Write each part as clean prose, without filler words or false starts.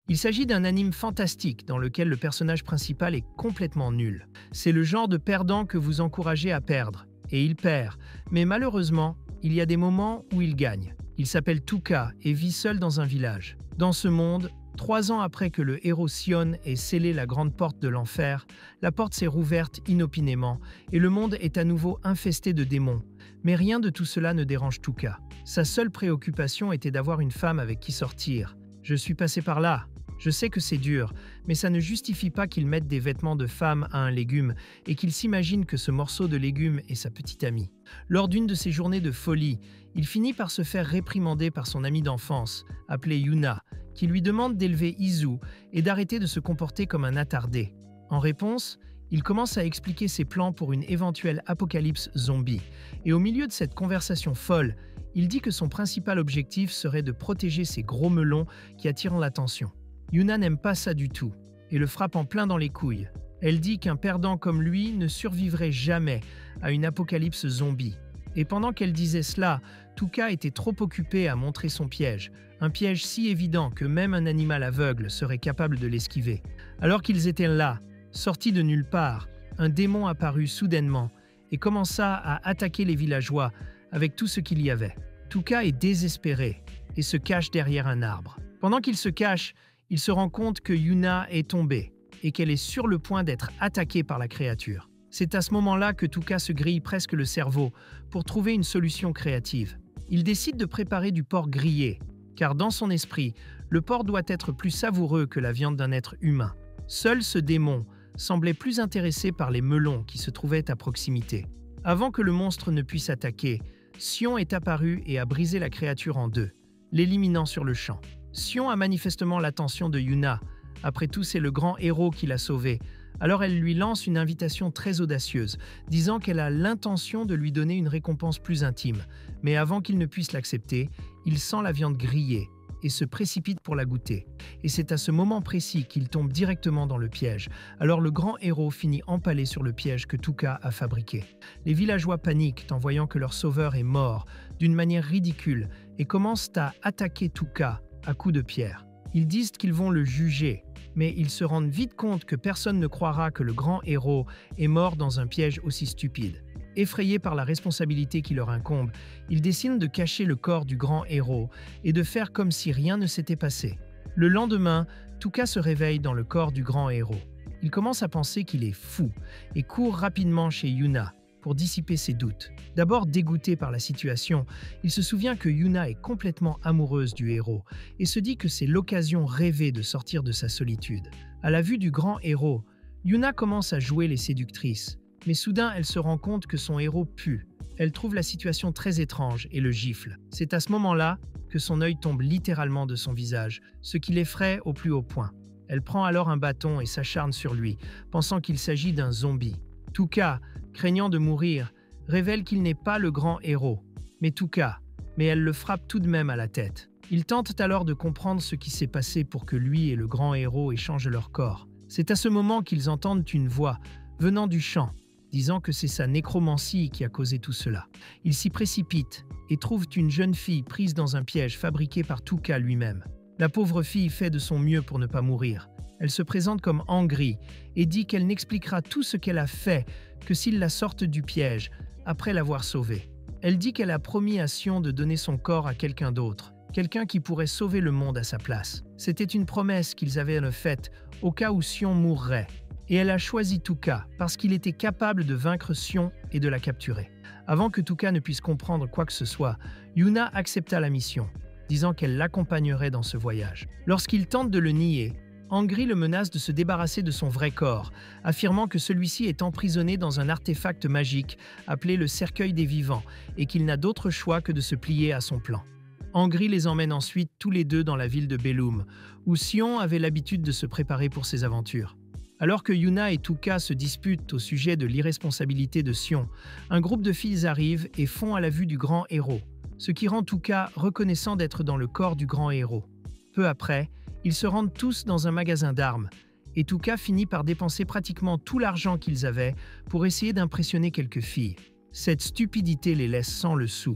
Il s'agit d'un anime fantastique dans lequel le personnage principal est complètement nul. C'est le genre de perdant que vous encouragez à perdre, et il perd, mais malheureusement, il y a des moments où il gagne. Il s'appelle Tuka et vit seul dans un village. Dans ce monde, 3 ans après que le héros Sion ait scellé la grande porte de l'enfer, la porte s'est rouverte inopinément et le monde est à nouveau infesté de démons. Mais rien de tout cela ne dérange Tuka. Sa seule préoccupation était d'avoir une femme avec qui sortir. « Je suis passé par là. Je sais que c'est dur, mais ça ne justifie pas qu'il mette des vêtements de femme à un légume et qu'il s'imagine que ce morceau de légume est sa petite amie. » Lors d'une de ces journées de folie, il finit par se faire réprimander par son amie d'enfance, appelée Yuna, qui lui demande d'élever Izu et d'arrêter de se comporter comme un attardé. En réponse, il commence à expliquer ses plans pour une éventuelle apocalypse zombie. Et au milieu de cette conversation folle, il dit que son principal objectif serait de protéger ces gros melons qui attirent l'attention. Yuna n'aime pas ça du tout et le frappe en plein dans les couilles. Elle dit qu'un perdant comme lui ne survivrait jamais à une apocalypse zombie. Et pendant qu'elle disait cela, Tuka était trop occupé à montrer son piège, un piège si évident que même un animal aveugle serait capable de l'esquiver. Alors qu'ils étaient là, sortis de nulle part, un démon apparut soudainement et commença à attaquer les villageois avec tout ce qu'il y avait. Tuka est désespéré et se cache derrière un arbre. Pendant qu'il se cache, il se rend compte que Yuna est tombée et qu'elle est sur le point d'être attaquée par la créature. C'est à ce moment-là que Tuka se grille presque le cerveau pour trouver une solution créative. Il décide de préparer du porc grillé, car dans son esprit, le porc doit être plus savoureux que la viande d'un être humain. Seul ce démon semblait plus intéressé par les melons qui se trouvaient à proximité. Avant que le monstre ne puisse attaquer, Sion est apparu et a brisé la créature en deux, l'éliminant sur le champ. Sion a manifestement l'attention de Yuna. Après tout, c'est le grand héros qui l'a sauvé. Alors elle lui lance une invitation très audacieuse, disant qu'elle a l'intention de lui donner une récompense plus intime. Mais avant qu'il ne puisse l'accepter, il sent la viande grillée et se précipite pour la goûter. Et c'est à ce moment précis qu'il tombe directement dans le piège. Alors le grand héros finit empalé sur le piège que Tuka a fabriqué. Les villageois paniquent en voyant que leur sauveur est mort d'une manière ridicule et commencent à attaquer Tuka à coups de pierre. Ils disent qu'ils vont le juger, mais ils se rendent vite compte que personne ne croira que le grand héros est mort dans un piège aussi stupide. Effrayés par la responsabilité qui leur incombe, ils décident de cacher le corps du grand héros et de faire comme si rien ne s'était passé. Le lendemain, Tuka se réveille dans le corps du grand héros. Il commence à penser qu'il est fou et court rapidement chez Yuna pour dissiper ses doutes. D'abord dégoûté par la situation, il se souvient que Yuna est complètement amoureuse du héros et se dit que c'est l'occasion rêvée de sortir de sa solitude. À la vue du grand héros, Yuna commence à jouer les séductrices, mais soudain elle se rend compte que son héros pue. Elle trouve la situation très étrange et le gifle. C'est à ce moment-là que son œil tombe littéralement de son visage, ce qui l'effraie au plus haut point. Elle prend alors un bâton et s'acharne sur lui, pensant qu'il s'agit d'un zombie. Tuka, craignant de mourir, révèle qu'il n'est pas le grand héros, mais elle le frappe tout de même à la tête. Ils tentent alors de comprendre ce qui s'est passé pour que lui et le grand héros échangent leur corps. C'est à ce moment qu'ils entendent une voix venant du champ, disant que c'est sa nécromancie qui a causé tout cela. Ils s'y précipitent et trouvent une jeune fille prise dans un piège fabriqué par Tuka lui-même. La pauvre fille fait de son mieux pour ne pas mourir. Elle se présente comme Angry et dit qu'elle n'expliquera tout ce qu'elle a fait que s'ils la sortent du piège après l'avoir sauvée. Elle dit qu'elle a promis à Sion de donner son corps à quelqu'un d'autre, quelqu'un qui pourrait sauver le monde à sa place. C'était une promesse qu'ils avaient faite au cas où Sion mourrait. Et elle a choisi Tuka parce qu'il était capable de vaincre Sion et de la capturer. Avant que Tuka ne puisse comprendre quoi que ce soit, Yuna accepta la mission, disant qu'elle l'accompagnerait dans ce voyage. Lorsqu'il tente de le nier, Angry le menace de se débarrasser de son vrai corps, affirmant que celui-ci est emprisonné dans un artefact magique appelé le cercueil des vivants et qu'il n'a d'autre choix que de se plier à son plan. Angry les emmène ensuite tous les deux dans la ville de Belum, où Sion avait l'habitude de se préparer pour ses aventures. Alors que Yuna et Tuka se disputent au sujet de l'irresponsabilité de Sion, un groupe de filles arrive et fond à la vue du grand héros, ce qui rend Tuka reconnaissant d'être dans le corps du grand héros. Peu après, ils se rendent tous dans un magasin d'armes, et Tuka finit par dépenser pratiquement tout l'argent qu'ils avaient pour essayer d'impressionner quelques filles. Cette stupidité les laisse sans le sou.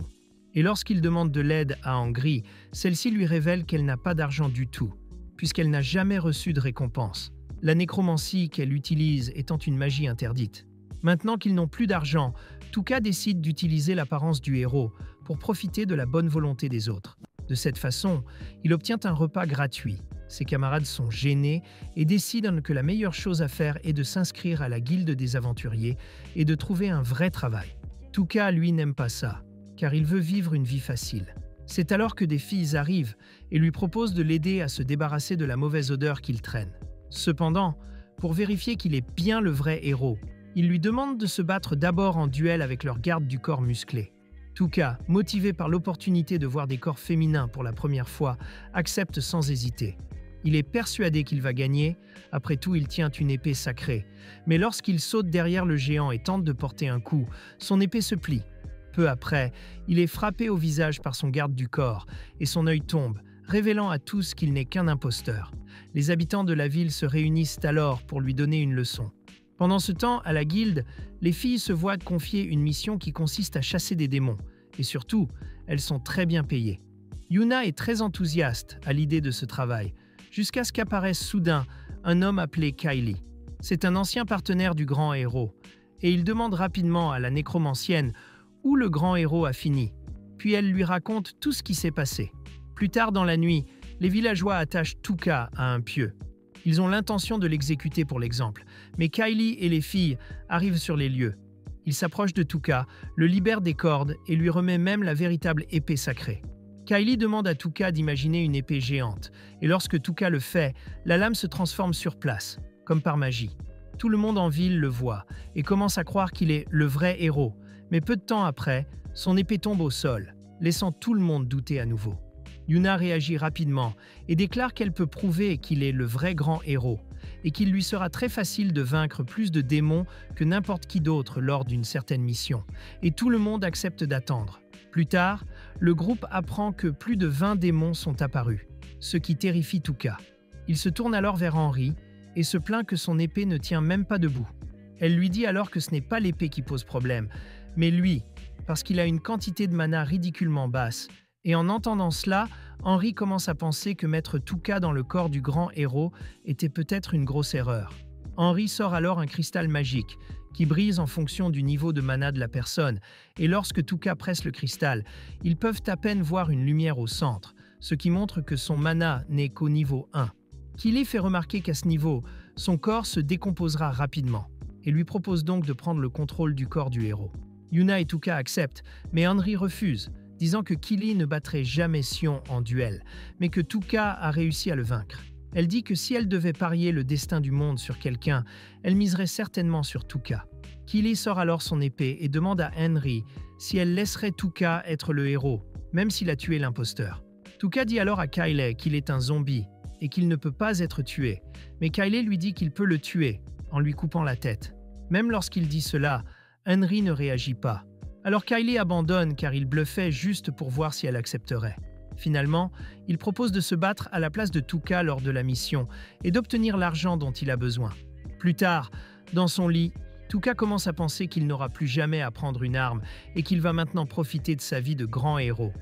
Et lorsqu'il demande de l'aide à Angry, celle-ci lui révèle qu'elle n'a pas d'argent du tout, puisqu'elle n'a jamais reçu de récompense, la nécromancie qu'elle utilise étant une magie interdite. Maintenant qu'ils n'ont plus d'argent, Tuka décide d'utiliser l'apparence du héros pour profiter de la bonne volonté des autres. De cette façon, il obtient un repas gratuit. Ses camarades sont gênés et décident que la meilleure chose à faire est de s'inscrire à la guilde des aventuriers et de trouver un vrai travail. Tuka, lui, n'aime pas ça, car il veut vivre une vie facile. C'est alors que des filles arrivent et lui proposent de l'aider à se débarrasser de la mauvaise odeur qu'il traîne. Cependant, pour vérifier qu'il est bien le vrai héros, ils lui demandent de se battre d'abord en duel avec leur garde du corps musclé. Tuka, motivé par l'opportunité de voir des corps féminins pour la première fois, accepte sans hésiter. Il est persuadé qu'il va gagner, après tout il tient une épée sacrée. Mais lorsqu'il saute derrière le géant et tente de porter un coup, son épée se plie. Peu après, il est frappé au visage par son garde du corps et son œil tombe, révélant à tous qu'il n'est qu'un imposteur. Les habitants de la ville se réunissent alors pour lui donner une leçon. Pendant ce temps, à la guilde, les filles se voient confier une mission qui consiste à chasser des démons. Et surtout, elles sont très bien payées. Yuna est très enthousiaste à l'idée de ce travail, jusqu'à ce qu'apparaisse soudain un homme appelé Kylie. C'est un ancien partenaire du grand héros, et il demande rapidement à la nécromancienne où le grand héros a fini. Puis elle lui raconte tout ce qui s'est passé. Plus tard dans la nuit, les villageois attachent Tuka à un pieu. Ils ont l'intention de l'exécuter pour l'exemple, mais Kylie et les filles arrivent sur les lieux. Ils s'approchent de Tuka, le libèrent des cordes et lui remet même la véritable épée sacrée. Kylie demande à Tuka d'imaginer une épée géante, et lorsque Tuka le fait, la lame se transforme sur place, comme par magie. Tout le monde en ville le voit et commence à croire qu'il est le vrai héros, mais peu de temps après, son épée tombe au sol, laissant tout le monde douter à nouveau. Yuna réagit rapidement et déclare qu'elle peut prouver qu'il est le vrai grand héros et qu'il lui sera très facile de vaincre plus de démons que n'importe qui d'autre lors d'une certaine mission. Et tout le monde accepte d'attendre. Plus tard, le groupe apprend que plus de 20 démons sont apparus, ce qui terrifie Tuka. Il se tourne alors vers Henry et se plaint que son épée ne tient même pas debout. Elle lui dit alors que ce n'est pas l'épée qui pose problème, mais lui, parce qu'il a une quantité de mana ridiculement basse. Et en entendant cela, Henry commence à penser que mettre Tuka dans le corps du grand héros était peut-être une grosse erreur. Henry sort alors un cristal magique qui brise en fonction du niveau de mana de la personne, et lorsque Tuka presse le cristal, ils peuvent à peine voir une lumière au centre, ce qui montre que son mana n'est qu'au niveau 1. Kylie fait remarquer qu'à ce niveau, son corps se décomposera rapidement, et lui propose donc de prendre le contrôle du corps du héros. Yuna et Tuka acceptent, mais Henry refuse, disant que Kylie ne battrait jamais Sion en duel, mais que Tuka a réussi à le vaincre. Elle dit que si elle devait parier le destin du monde sur quelqu'un, elle miserait certainement sur Tuka. Kylie sort alors son épée et demande à Henry si elle laisserait Tuka être le héros, même s'il a tué l'imposteur. Tuka dit alors à Kylie qu'il est un zombie et qu'il ne peut pas être tué, mais Kylie lui dit qu'il peut le tuer en lui coupant la tête. Même lorsqu'il dit cela, Henry ne réagit pas. Alors Kylie abandonne car il bluffait juste pour voir si elle accepterait. Finalement, il propose de se battre à la place de Tuka lors de la mission et d'obtenir l'argent dont il a besoin. Plus tard, dans son lit, Tuka commence à penser qu'il n'aura plus jamais à prendre une arme et qu'il va maintenant profiter de sa vie de grand héros.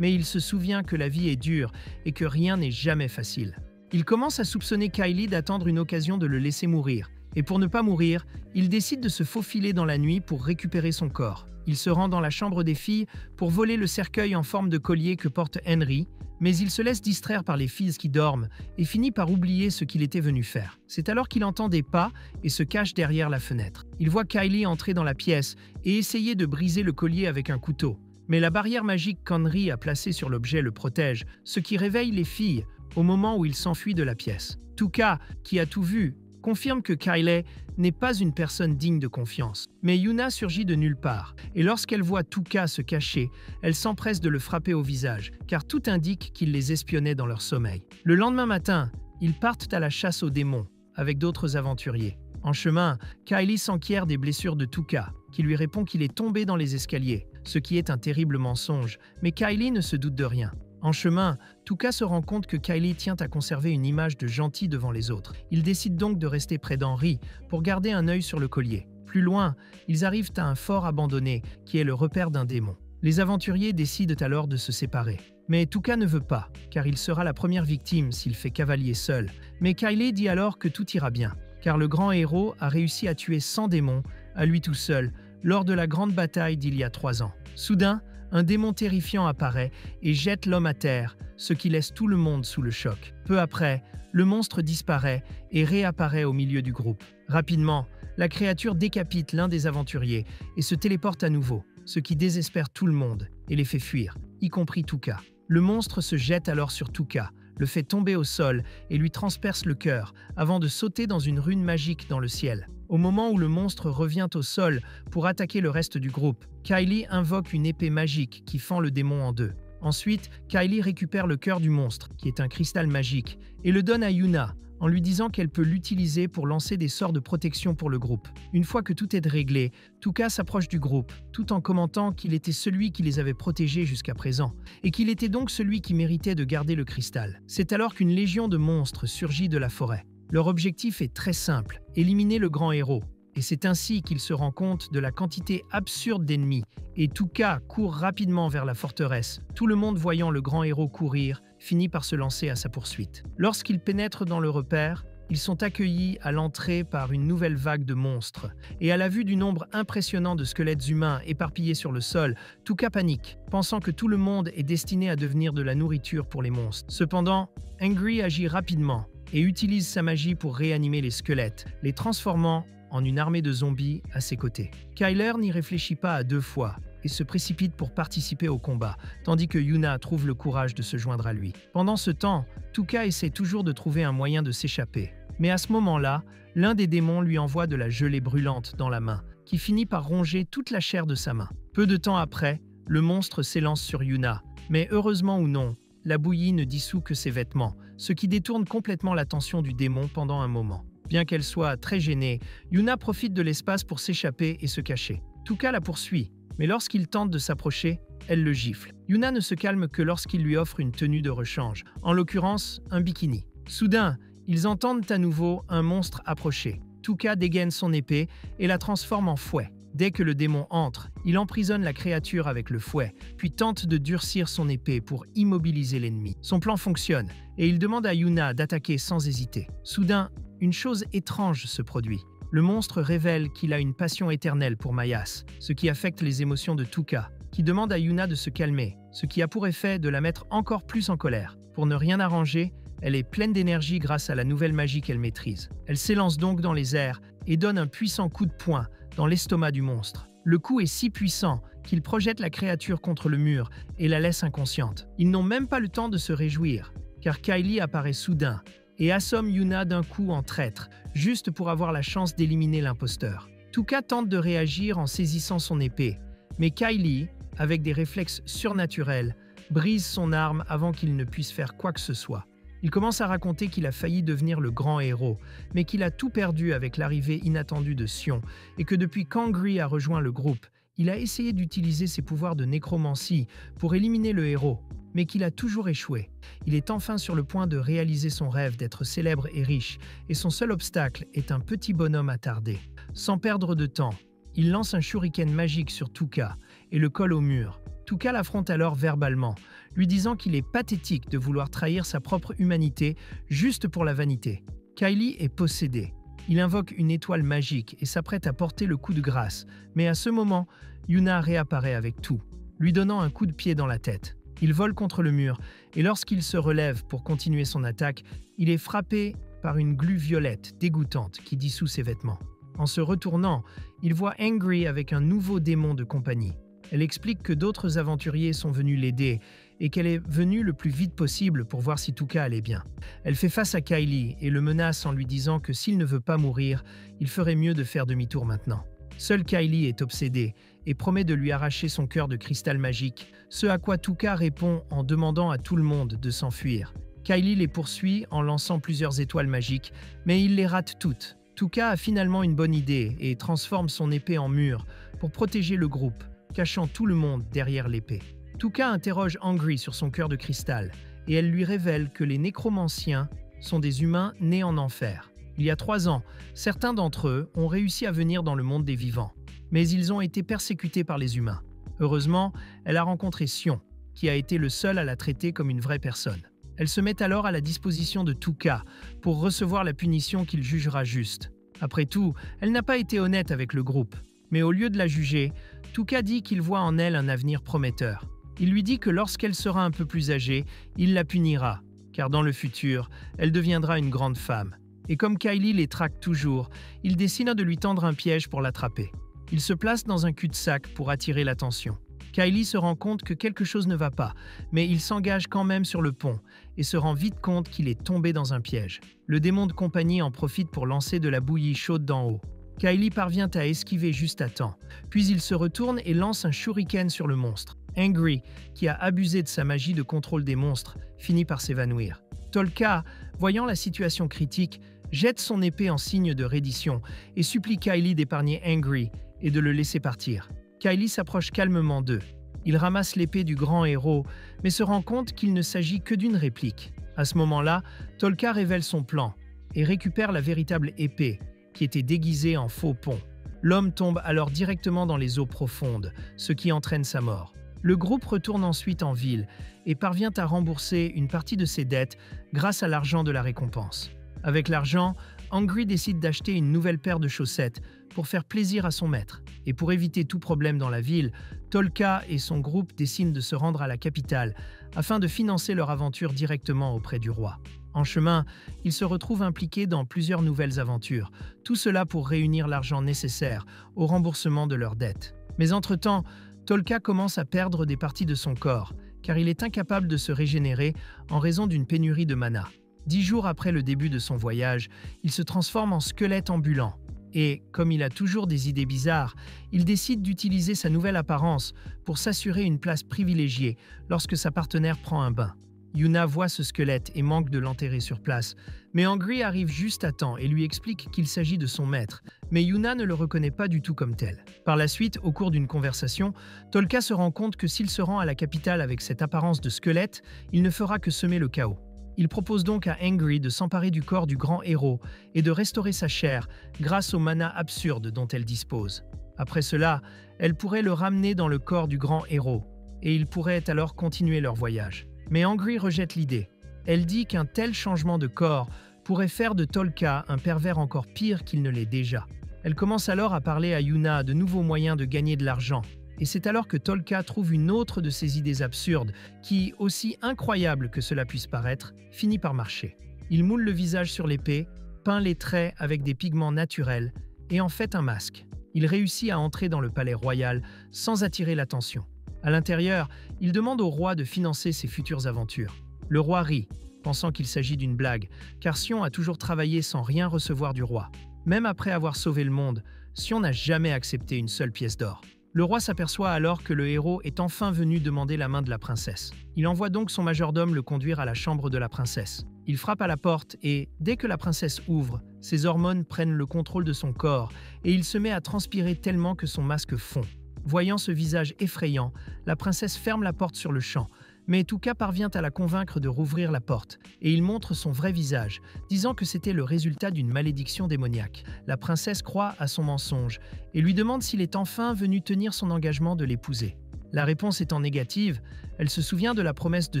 Mais il se souvient que la vie est dure et que rien n'est jamais facile. Il commence à soupçonner Kylie d'attendre une occasion de le laisser mourir. Et pour ne pas mourir, il décide de se faufiler dans la nuit pour récupérer son corps. Il se rend dans la chambre des filles pour voler le cercueil en forme de collier que porte Henry, mais il se laisse distraire par les filles qui dorment et finit par oublier ce qu'il était venu faire. C'est alors qu'il entend des pas et se cache derrière la fenêtre. Il voit Kylie entrer dans la pièce et essayer de briser le collier avec un couteau. Mais la barrière magique qu'Henry a placée sur l'objet le protège, ce qui réveille les filles au moment où il s'enfuit de la pièce. Tuka, qui a tout vu, confirme que Kylie n'est pas une personne digne de confiance. Mais Yuna surgit de nulle part, et lorsqu'elle voit Tuka se cacher, elle s'empresse de le frapper au visage, car tout indique qu'il les espionnait dans leur sommeil. Le lendemain matin, ils partent à la chasse aux démons, avec d'autres aventuriers. En chemin, Kylie s'enquiert des blessures de Tuka, qui lui répond qu'il est tombé dans les escaliers, ce qui est un terrible mensonge, mais Kylie ne se doute de rien. En chemin, Tuka se rend compte que Kylie tient à conserver une image de gentil devant les autres. Il décide donc de rester près d'Henry pour garder un œil sur le collier. Plus loin, ils arrivent à un fort abandonné qui est le repère d'un démon. Les aventuriers décident alors de se séparer. Mais Tuka ne veut pas, car il sera la première victime s'il fait cavalier seul. Mais Kyle dit alors que tout ira bien, car le grand héros a réussi à tuer 100 démons, à lui tout seul, lors de la grande bataille d'il y a 3 ans. Soudain, un démon terrifiant apparaît et jette l'homme à terre, ce qui laisse tout le monde sous le choc. Peu après, le monstre disparaît et réapparaît au milieu du groupe. Rapidement, la créature décapite l'un des aventuriers et se téléporte à nouveau, ce qui désespère tout le monde et les fait fuir, y compris Tuka. Le monstre se jette alors sur Tuka, le fait tomber au sol et lui transperce le cœur avant de sauter dans une rune magique dans le ciel. Au moment où le monstre revient au sol pour attaquer le reste du groupe, Kylie invoque une épée magique qui fend le démon en deux. Ensuite, Kylie récupère le cœur du monstre, qui est un cristal magique, et le donne à Yuna, en lui disant qu'elle peut l'utiliser pour lancer des sorts de protection pour le groupe. Une fois que tout est réglé, Tuka s'approche du groupe, tout en commentant qu'il était celui qui les avait protégés jusqu'à présent, et qu'il était donc celui qui méritait de garder le cristal. C'est alors qu'une légion de monstres surgit de la forêt. Leur objectif est très simple, éliminer le grand héros. Et c'est ainsi qu'il se rend compte de la quantité absurde d'ennemis, et Tuka court rapidement vers la forteresse. Tout le monde voyant le grand héros courir, finit par se lancer à sa poursuite. Lorsqu'ils pénètrent dans le repère, ils sont accueillis à l'entrée par une nouvelle vague de monstres. Et à la vue du nombre impressionnant de squelettes humains éparpillés sur le sol, Tuka panique, pensant que tout le monde est destiné à devenir de la nourriture pour les monstres. Cependant, Angry agit rapidement et utilise sa magie pour réanimer les squelettes, les transformant en une armée de zombies à ses côtés. Kyler n'y réfléchit pas à 2 fois et se précipite pour participer au combat, tandis que Yuna trouve le courage de se joindre à lui. Pendant ce temps, Tuka essaie toujours de trouver un moyen de s'échapper. Mais à ce moment-là, l'un des démons lui envoie de la gelée brûlante dans la main, qui finit par ronger toute la chair de sa main. Peu de temps après, le monstre s'élance sur Yuna, mais heureusement ou non, la bouillie ne dissout que ses vêtements, ce qui détourne complètement l'attention du démon pendant un moment. Bien qu'elle soit très gênée, Yuna profite de l'espace pour s'échapper et se cacher. Tuka la poursuit, mais lorsqu'il tente de s'approcher, elle le gifle. Yuna ne se calme que lorsqu'il lui offre une tenue de rechange, en l'occurrence un bikini. Soudain, ils entendent à nouveau un monstre approcher. Tuka dégaine son épée et la transforme en fouet. Dès que le démon entre, il emprisonne la créature avec le fouet, puis tente de durcir son épée pour immobiliser l'ennemi. Son plan fonctionne, et il demande à Yuna d'attaquer sans hésiter. Soudain, une chose étrange se produit. Le monstre révèle qu'il a une passion éternelle pour Mayas, ce qui affecte les émotions de Tuka, qui demande à Yuna de se calmer, ce qui a pour effet de la mettre encore plus en colère. Pour ne rien arranger, elle est pleine d'énergie grâce à la nouvelle magie qu'elle maîtrise. Elle s'élance donc dans les airs et donne un puissant coup de poing dans l'estomac du monstre. Le coup est si puissant qu'il projette la créature contre le mur et la laisse inconsciente. Ils n'ont même pas le temps de se réjouir, car Kylie apparaît soudain et assomme Yuna d'un coup en traître, juste pour avoir la chance d'éliminer l'imposteur. Tuka tente de réagir en saisissant son épée, mais Kylie, avec des réflexes surnaturels, brise son arme avant qu'il ne puisse faire quoi que ce soit. Il commence à raconter qu'il a failli devenir le grand héros, mais qu'il a tout perdu avec l'arrivée inattendue de Sion, et que depuis qu'Angry a rejoint le groupe, il a essayé d'utiliser ses pouvoirs de nécromancie pour éliminer le héros, mais qu'il a toujours échoué. Il est enfin sur le point de réaliser son rêve d'être célèbre et riche, et son seul obstacle est un petit bonhomme attardé. Sans perdre de temps, il lance un shuriken magique sur Tuka et le colle au mur. Tuka l'affronte alors verbalement, lui disant qu'il est pathétique de vouloir trahir sa propre humanité juste pour la vanité. Kylie est possédé. Il invoque une étoile magique et s'apprête à porter le coup de grâce, mais à ce moment, Yuna réapparaît avec tout, lui donnant un coup de pied dans la tête. Il vole contre le mur, et lorsqu'il se relève pour continuer son attaque, il est frappé par une glu violette dégoûtante qui dissout ses vêtements. En se retournant, il voit Angry avec un nouveau démon de compagnie. Elle explique que d'autres aventuriers sont venus l'aider et qu'elle est venue le plus vite possible pour voir si Tuka allait bien. Elle fait face à Kylie et le menace en lui disant que s'il ne veut pas mourir, il ferait mieux de faire demi-tour maintenant. Seule Kylie est obsédée et promet de lui arracher son cœur de cristal magique, ce à quoi Tuka répond en demandant à tout le monde de s'enfuir. Kylie les poursuit en lançant plusieurs étoiles magiques, mais il les rate toutes. Tuka a finalement une bonne idée et transforme son épée en mur pour protéger le groupe, cachant tout le monde derrière l'épée. Tuka interroge Angry sur son cœur de cristal et elle lui révèle que les nécromanciens sont des humains nés en enfer. Il y a 3 ans, certains d'entre eux ont réussi à venir dans le monde des vivants, mais ils ont été persécutés par les humains. Heureusement, elle a rencontré Sion, qui a été le seul à la traiter comme une vraie personne. Elle se met alors à la disposition de Tuka pour recevoir la punition qu'il jugera juste. Après tout, elle n'a pas été honnête avec le groupe. Mais au lieu de la juger, Tuka dit qu'il voit en elle un avenir prometteur. Il lui dit que lorsqu'elle sera un peu plus âgée, il la punira, car dans le futur, elle deviendra une grande femme. Et comme Kylie les traque toujours, il décide de lui tendre un piège pour l'attraper. Il se place dans un cul-de-sac pour attirer l'attention. Kylie se rend compte que quelque chose ne va pas, mais il s'engage quand même sur le pont et se rend vite compte qu'il est tombé dans un piège. Le démon de compagnie en profite pour lancer de la bouillie chaude d'en haut. Kylie parvient à esquiver juste à temps, puis il se retourne et lance un shuriken sur le monstre. Angry, qui a abusé de sa magie de contrôle des monstres, finit par s'évanouir. Tolka, voyant la situation critique, jette son épée en signe de reddition et supplie Kylie d'épargner Angry et de le laisser partir. Kylie s'approche calmement d'eux. Il ramasse l'épée du grand héros, mais se rend compte qu'il ne s'agit que d'une réplique. À ce moment-là, Tolka révèle son plan et récupère la véritable épée, qui était déguisée en faux pont. L'homme tombe alors directement dans les eaux profondes, ce qui entraîne sa mort. Le groupe retourne ensuite en ville et parvient à rembourser une partie de ses dettes grâce à l'argent de la récompense. Avec l'argent, Angry décide d'acheter une nouvelle paire de chaussettes pour faire plaisir à son maître. Et pour éviter tout problème dans la ville, Tolka et son groupe décident de se rendre à la capitale afin de financer leur aventure directement auprès du roi. En chemin, ils se retrouvent impliqués dans plusieurs nouvelles aventures, tout cela pour réunir l'argent nécessaire au remboursement de leurs dettes. Mais entre-temps, Tolka commence à perdre des parties de son corps, car il est incapable de se régénérer en raison d'une pénurie de mana. 10 jours après le début de son voyage, il se transforme en squelette ambulant. Et, comme il a toujours des idées bizarres, il décide d'utiliser sa nouvelle apparence pour s'assurer une place privilégiée lorsque sa partenaire prend un bain. Yuna voit ce squelette et manque de l'enterrer sur place, mais Angry arrive juste à temps et lui explique qu'il s'agit de son maître, mais Yuna ne le reconnaît pas du tout comme tel. Par la suite, au cours d'une conversation, Tolka se rend compte que s'il se rend à la capitale avec cette apparence de squelette, il ne fera que semer le chaos. Il propose donc à Angry de s'emparer du corps du grand héros et de restaurer sa chair grâce au mana absurde dont elle dispose. Après cela, elle pourrait le ramener dans le corps du grand héros, et ils pourraient alors continuer leur voyage. Mais Angry rejette l'idée. Elle dit qu'un tel changement de corps pourrait faire de Tolka un pervers encore pire qu'il ne l'est déjà. Elle commence alors à parler à Yuna de nouveaux moyens de gagner de l'argent. Et c'est alors que Tolka trouve une autre de ses idées absurdes qui, aussi incroyable que cela puisse paraître, finit par marcher. Il moule le visage sur l'épée, peint les traits avec des pigments naturels et en fait un masque. Il réussit à entrer dans le palais royal sans attirer l'attention. À l'intérieur, il demande au roi de financer ses futures aventures. Le roi rit, pensant qu'il s'agit d'une blague, car Sion a toujours travaillé sans rien recevoir du roi. Même après avoir sauvé le monde, Sion n'a jamais accepté une seule pièce d'or. Le roi s'aperçoit alors que le héros est enfin venu demander la main de la princesse. Il envoie donc son majordome le conduire à la chambre de la princesse. Il frappe à la porte et, dès que la princesse ouvre, ses hormones prennent le contrôle de son corps et il se met à transpirer tellement que son masque fond. Voyant ce visage effrayant, la princesse ferme la porte sur le champ, mais Tuka parvient à la convaincre de rouvrir la porte, et il montre son vrai visage, disant que c'était le résultat d'une malédiction démoniaque. La princesse croit à son mensonge et lui demande s'il est enfin venu tenir son engagement de l'épouser. La réponse étant négative, elle se souvient de la promesse de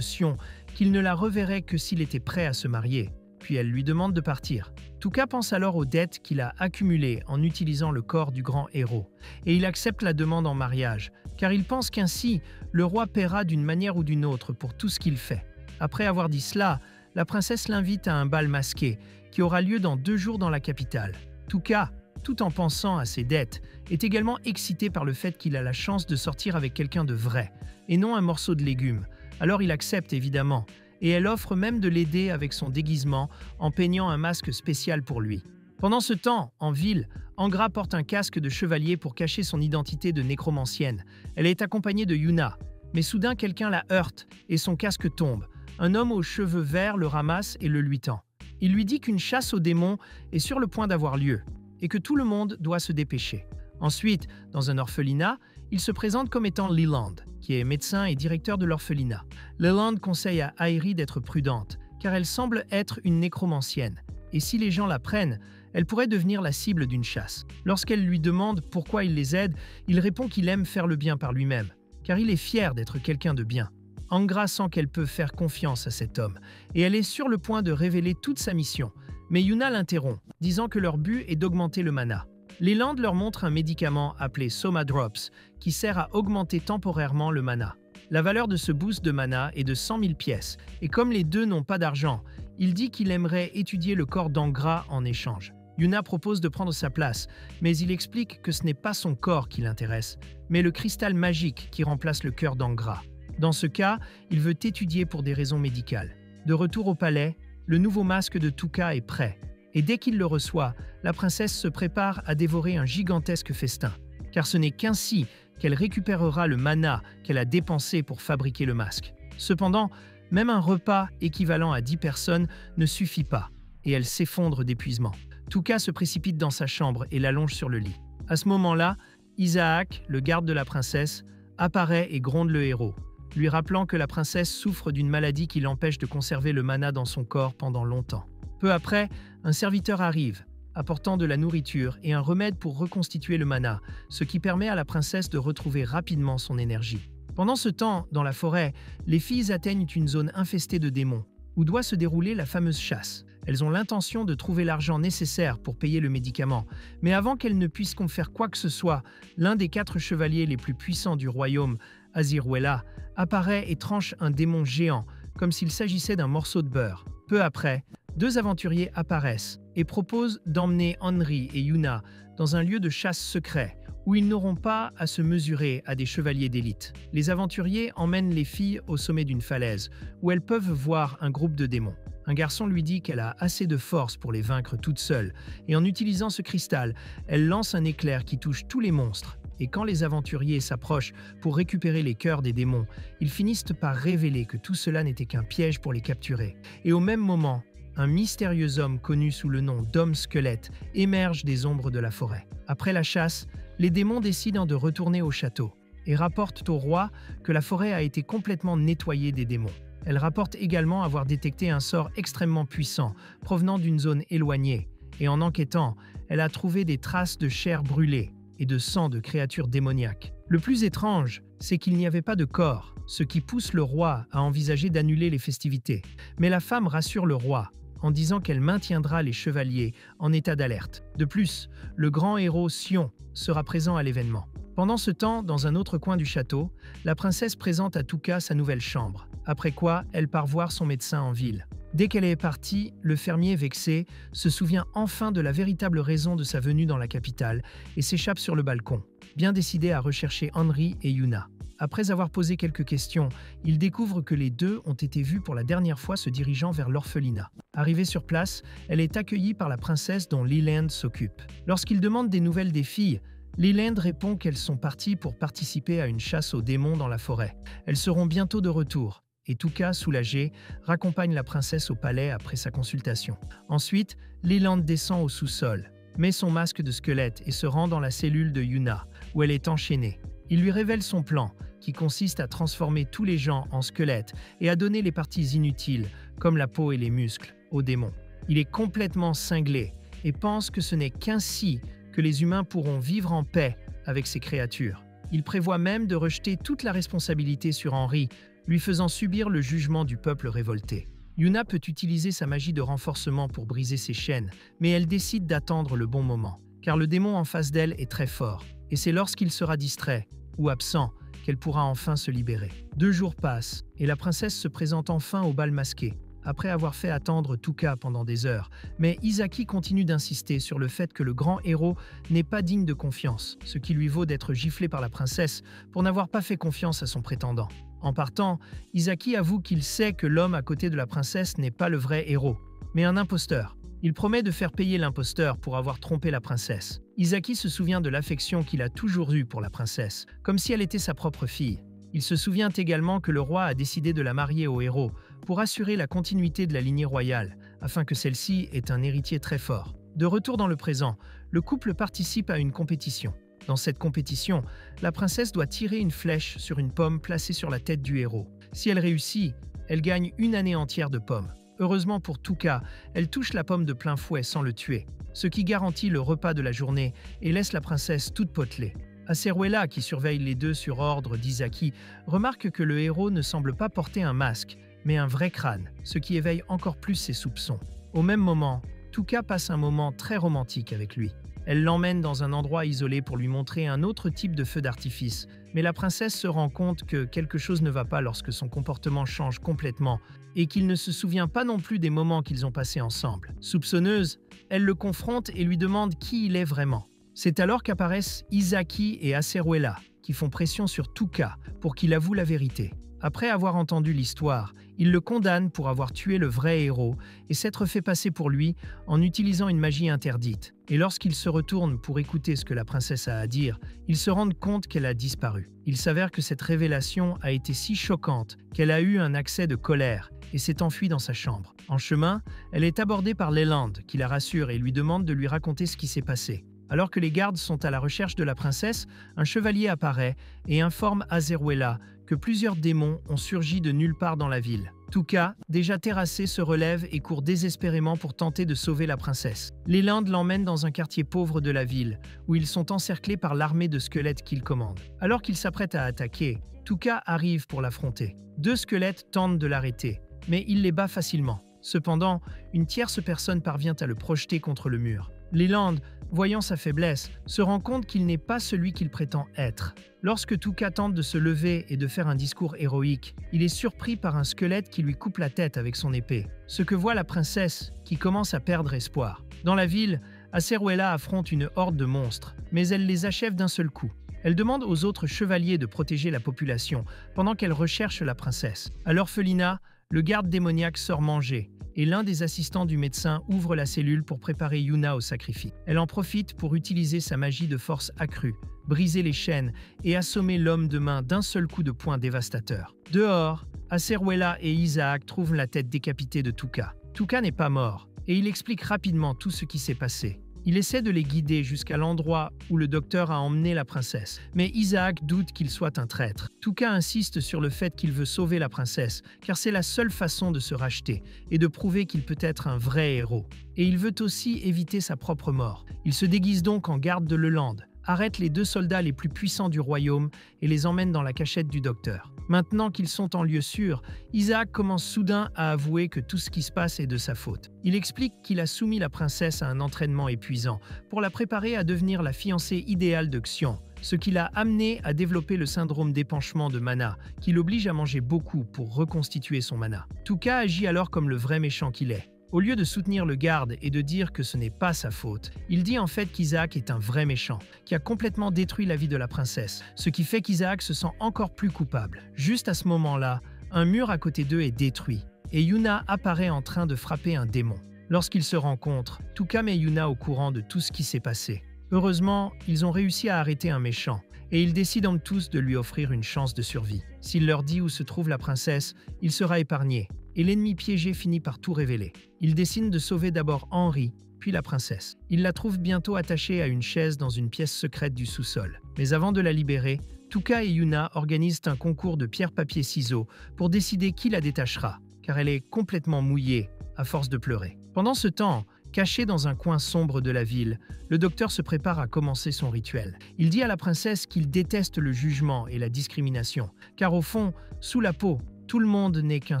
Sion qu'il ne la reverrait que s'il était prêt à se marier, puis elle lui demande de partir. Tuka pense alors aux dettes qu'il a accumulées en utilisant le corps du grand héros, et il accepte la demande en mariage, car il pense qu'ainsi, le roi paiera d'une manière ou d'une autre pour tout ce qu'il fait. Après avoir dit cela, la princesse l'invite à un bal masqué, qui aura lieu dans 2 jours dans la capitale. Tuka, tout en pensant à ses dettes, est également excité par le fait qu'il a la chance de sortir avec quelqu'un de vrai, et non un morceau de légumes. Alors il accepte évidemment, et elle offre même de l'aider avec son déguisement en peignant un masque spécial pour lui. Pendant ce temps, en ville, Angra porte un casque de chevalier pour cacher son identité de nécromancienne. Elle est accompagnée de Yuna, mais soudain quelqu'un la heurte et son casque tombe. Un homme aux cheveux verts le ramasse et le lui tend. Il lui dit qu'une chasse aux démons est sur le point d'avoir lieu et que tout le monde doit se dépêcher. Ensuite, dans un orphelinat, il se présente comme étant Leland, qui est médecin et directeur de l'orphelinat. Leland conseille à Airi d'être prudente, car elle semble être une nécromancienne, et si les gens la prennent, elle pourrait devenir la cible d'une chasse. Lorsqu'elle lui demande pourquoi il les aide, il répond qu'il aime faire le bien par lui-même, car il est fier d'être quelqu'un de bien. Angra sent qu'elle peut faire confiance à cet homme, et elle est sur le point de révéler toute sa mission. Mais Yuna l'interrompt, disant que leur but est d'augmenter le mana. Leland leur montre un médicament appelé Soma Drops, qui sert à augmenter temporairement le mana. La valeur de ce boost de mana est de 100 000 pièces, et comme les deux n'ont pas d'argent, il dit qu'il aimerait étudier le corps d'Angra en échange. Yuna propose de prendre sa place, mais il explique que ce n'est pas son corps qui l'intéresse, mais le cristal magique qui remplace le cœur d'Angra. Dans ce cas, il veut étudier pour des raisons médicales. De retour au palais, le nouveau masque de Tuka est prêt, et dès qu'il le reçoit, la princesse se prépare à dévorer un gigantesque festin, car ce n'est qu'ainsi qu'elle récupérera le mana qu'elle a dépensé pour fabriquer le masque. Cependant, même un repas équivalent à 10 personnes ne suffit pas, et elle s'effondre d'épuisement. Tuka se précipite dans sa chambre et l'allonge sur le lit. À ce moment-là, Isaac, le garde de la princesse, apparaît et gronde le héros, lui rappelant que la princesse souffre d'une maladie qui l'empêche de conserver le mana dans son corps pendant longtemps. Peu après, un serviteur arrive, apportant de la nourriture et un remède pour reconstituer le mana, ce qui permet à la princesse de retrouver rapidement son énergie. Pendant ce temps, dans la forêt, les filles atteignent une zone infestée de démons, où doit se dérouler la fameuse chasse. Elles ont l'intention de trouver l'argent nécessaire pour payer le médicament, mais avant qu'elles ne puissent faire quoi que ce soit, l'un des 4 chevaliers les plus puissants du royaume, Azirwella, apparaît et tranche un démon géant, comme s'il s'agissait d'un morceau de beurre. Peu après, 2 aventuriers apparaissent et proposent d'emmener Henry et Yuna dans un lieu de chasse secret, où ils n'auront pas à se mesurer à des chevaliers d'élite. Les aventuriers emmènent les filles au sommet d'une falaise, où elles peuvent voir un groupe de démons. Un garçon lui dit qu'elle a assez de force pour les vaincre toute seule, et en utilisant ce cristal, elle lance un éclair qui touche tous les monstres. Et quand les aventuriers s'approchent pour récupérer les cœurs des démons, ils finissent par révéler que tout cela n'était qu'un piège pour les capturer. Et au même moment, un mystérieux homme connu sous le nom d'homme squelette émerge des ombres de la forêt. Après la chasse, les démons décident de retourner au château et rapportent au roi que la forêt a été complètement nettoyée des démons. Elle rapporte également avoir détecté un sort extrêmement puissant provenant d'une zone éloignée, et en enquêtant, elle a trouvé des traces de chair brûlée et de sang de créatures démoniaques. Le plus étrange, c'est qu'il n'y avait pas de corps, ce qui pousse le roi à envisager d'annuler les festivités. Mais la femme rassure le roi en disant qu'elle maintiendra les chevaliers en état d'alerte. De plus, le grand héros Sion sera présent à l'événement. Pendant ce temps, dans un autre coin du château, la princesse présente à Tuka sa nouvelle chambre, après quoi elle part voir son médecin en ville. Dès qu'elle est partie, le fermier vexé se souvient enfin de la véritable raison de sa venue dans la capitale et s'échappe sur le balcon, bien décidé à rechercher Henry et Yuna. Après avoir posé quelques questions, il découvre que les deux ont été vus pour la dernière fois se dirigeant vers l'orphelinat. Arrivée sur place, elle est accueillie par la princesse dont Leland s'occupe. Lorsqu'il demande des nouvelles des filles, Leland répond qu'elles sont parties pour participer à une chasse aux démons dans la forêt. Elles seront bientôt de retour, et Tuka, soulagé, raccompagne la princesse au palais après sa consultation. Ensuite, Leland descend au sous-sol, met son masque de squelette et se rend dans la cellule de Yuna, où elle est enchaînée. Il lui révèle son plan, qui consiste à transformer tous les gens en squelettes et à donner les parties inutiles, comme la peau et les muscles, aux démons. Il est complètement cinglé et pense que ce n'est qu'ainsi que les humains pourront vivre en paix avec ces créatures. Il prévoit même de rejeter toute la responsabilité sur Henry, lui faisant subir le jugement du peuple révolté. Yuna peut utiliser sa magie de renforcement pour briser ses chaînes, mais elle décide d'attendre le bon moment, car le démon en face d'elle est très fort, et c'est lorsqu'il sera distrait ou absent qu'elle pourra enfin se libérer. 2 jours passent, et la princesse se présente enfin au bal masqué, après avoir fait attendre Tuka pendant des heures. Mais Isaki continue d'insister sur le fait que le grand héros n'est pas digne de confiance, ce qui lui vaut d'être giflé par la princesse pour n'avoir pas fait confiance à son prétendant. En partant, Isaki avoue qu'il sait que l'homme à côté de la princesse n'est pas le vrai héros, mais un imposteur. Il promet de faire payer l'imposteur pour avoir trompé la princesse. Isaki se souvient de l'affection qu'il a toujours eue pour la princesse, comme si elle était sa propre fille. Il se souvient également que le roi a décidé de la marier au héros pour assurer la continuité de la lignée royale, afin que celle-ci ait un héritier très fort. De retour dans le présent, le couple participe à une compétition. Dans cette compétition, la princesse doit tirer une flèche sur une pomme placée sur la tête du héros. Si elle réussit, elle gagne une année entière de pommes. Heureusement pour Tuka, elle touche la pomme de plein fouet sans le tuer, ce qui garantit le repas de la journée et laisse la princesse toute potelée. Aseruela, qui surveille les deux sur ordre d'Izaki, remarque que le héros ne semble pas porter un masque, mais un vrai crâne, ce qui éveille encore plus ses soupçons. Au même moment, Tuka passe un moment très romantique avec lui. Elle l'emmène dans un endroit isolé pour lui montrer un autre type de feu d'artifice, mais la princesse se rend compte que quelque chose ne va pas lorsque son comportement change complètement et qu'il ne se souvient pas non plus des moments qu'ils ont passés ensemble. Soupçonneuse, elle le confronte et lui demande qui il est vraiment. C'est alors qu'apparaissent Izaki et Aseruela, qui font pression sur Tuka pour qu'il avoue la vérité. Après avoir entendu l'histoire, ils le condamnent pour avoir tué le vrai héros et s'être fait passer pour lui en utilisant une magie interdite. Et lorsqu'ils se retournent pour écouter ce que la princesse a à dire, ils se rendent compte qu'elle a disparu. Il s'avère que cette révélation a été si choquante qu'elle a eu un accès de colère et s'est enfuie dans sa chambre. En chemin, elle est abordée par Leland, qui la rassure et lui demande de lui raconter ce qui s'est passé. Alors que les gardes sont à la recherche de la princesse, un chevalier apparaît et informe Aseruela que plusieurs démons ont surgi de nulle part dans la ville. Tuka, déjà terrassé, se relève et court désespérément pour tenter de sauver la princesse. Leland l'emmène dans un quartier pauvre de la ville, où ils sont encerclés par l'armée de squelettes qu'il commande. Alors qu'il s'apprête à attaquer, Tuka arrive pour l'affronter. Deux squelettes tentent de l'arrêter, mais il les bat facilement. Cependant, une tierce personne parvient à le projeter contre le mur. Leland, voyant sa faiblesse, se rend compte qu'il n'est pas celui qu'il prétend être. Lorsque Tuka tente de se lever et de faire un discours héroïque, il est surpris par un squelette qui lui coupe la tête avec son épée. Ce que voit la princesse, qui commence à perdre espoir. Dans la ville, Aseruela affronte une horde de monstres, mais elle les achève d'un seul coup. Elle demande aux autres chevaliers de protéger la population pendant qu'elle recherche la princesse. À l'orphelinat, le garde démoniaque sort manger, et l'un des assistants du médecin ouvre la cellule pour préparer Yuna au sacrifice. Elle en profite pour utiliser sa magie de force accrue, briser les chaînes et assommer l'homme de main d'un seul coup de poing dévastateur. Dehors, Aseruela et Isaac trouvent la tête décapitée de Tuka. Tuka n'est pas mort, et il explique rapidement tout ce qui s'est passé. Il essaie de les guider jusqu'à l'endroit où le docteur a emmené la princesse, mais Isaac doute qu'il soit un traître. Tuka insiste sur le fait qu'il veut sauver la princesse, car c'est la seule façon de se racheter et de prouver qu'il peut être un vrai héros. Et il veut aussi éviter sa propre mort. Il se déguise donc en garde de Leland, arrête les deux soldats les plus puissants du royaume et les emmène dans la cachette du docteur. Maintenant qu'ils sont en lieu sûr, Isaac commence soudain à avouer que tout ce qui se passe est de sa faute. Il explique qu'il a soumis la princesse à un entraînement épuisant pour la préparer à devenir la fiancée idéale de Xion, ce qui l'a amené à développer le syndrome d'épanchement de mana, qui l'oblige à manger beaucoup pour reconstituer son mana. Tuka agit alors comme le vrai méchant qu'il est. Au lieu de soutenir le garde et de dire que ce n'est pas sa faute, il dit en fait qu'Isaac est un vrai méchant, qui a complètement détruit la vie de la princesse, ce qui fait qu'Isaac se sent encore plus coupable. Juste à ce moment-là, un mur à côté d'eux est détruit, et Yuna apparaît en train de frapper un démon. Lorsqu'ils se rencontrent, Tuka met Yuna au courant de tout ce qui s'est passé. Heureusement, ils ont réussi à arrêter un méchant, et ils décident tous de lui offrir une chance de survie. S'il leur dit où se trouve la princesse, il sera épargné, et l'ennemi piégé finit par tout révéler. Il décide de sauver d'abord Henri, puis la princesse. Il la trouve bientôt attachée à une chaise dans une pièce secrète du sous-sol. Mais avant de la libérer, Tuka et Yuna organisent un concours de pierre-papier-ciseaux pour décider qui la détachera, car elle est complètement mouillée à force de pleurer. Pendant ce temps, caché dans un coin sombre de la ville, le docteur se prépare à commencer son rituel. Il dit à la princesse qu'il déteste le jugement et la discrimination, car au fond, sous la peau, tout le monde n'est qu'un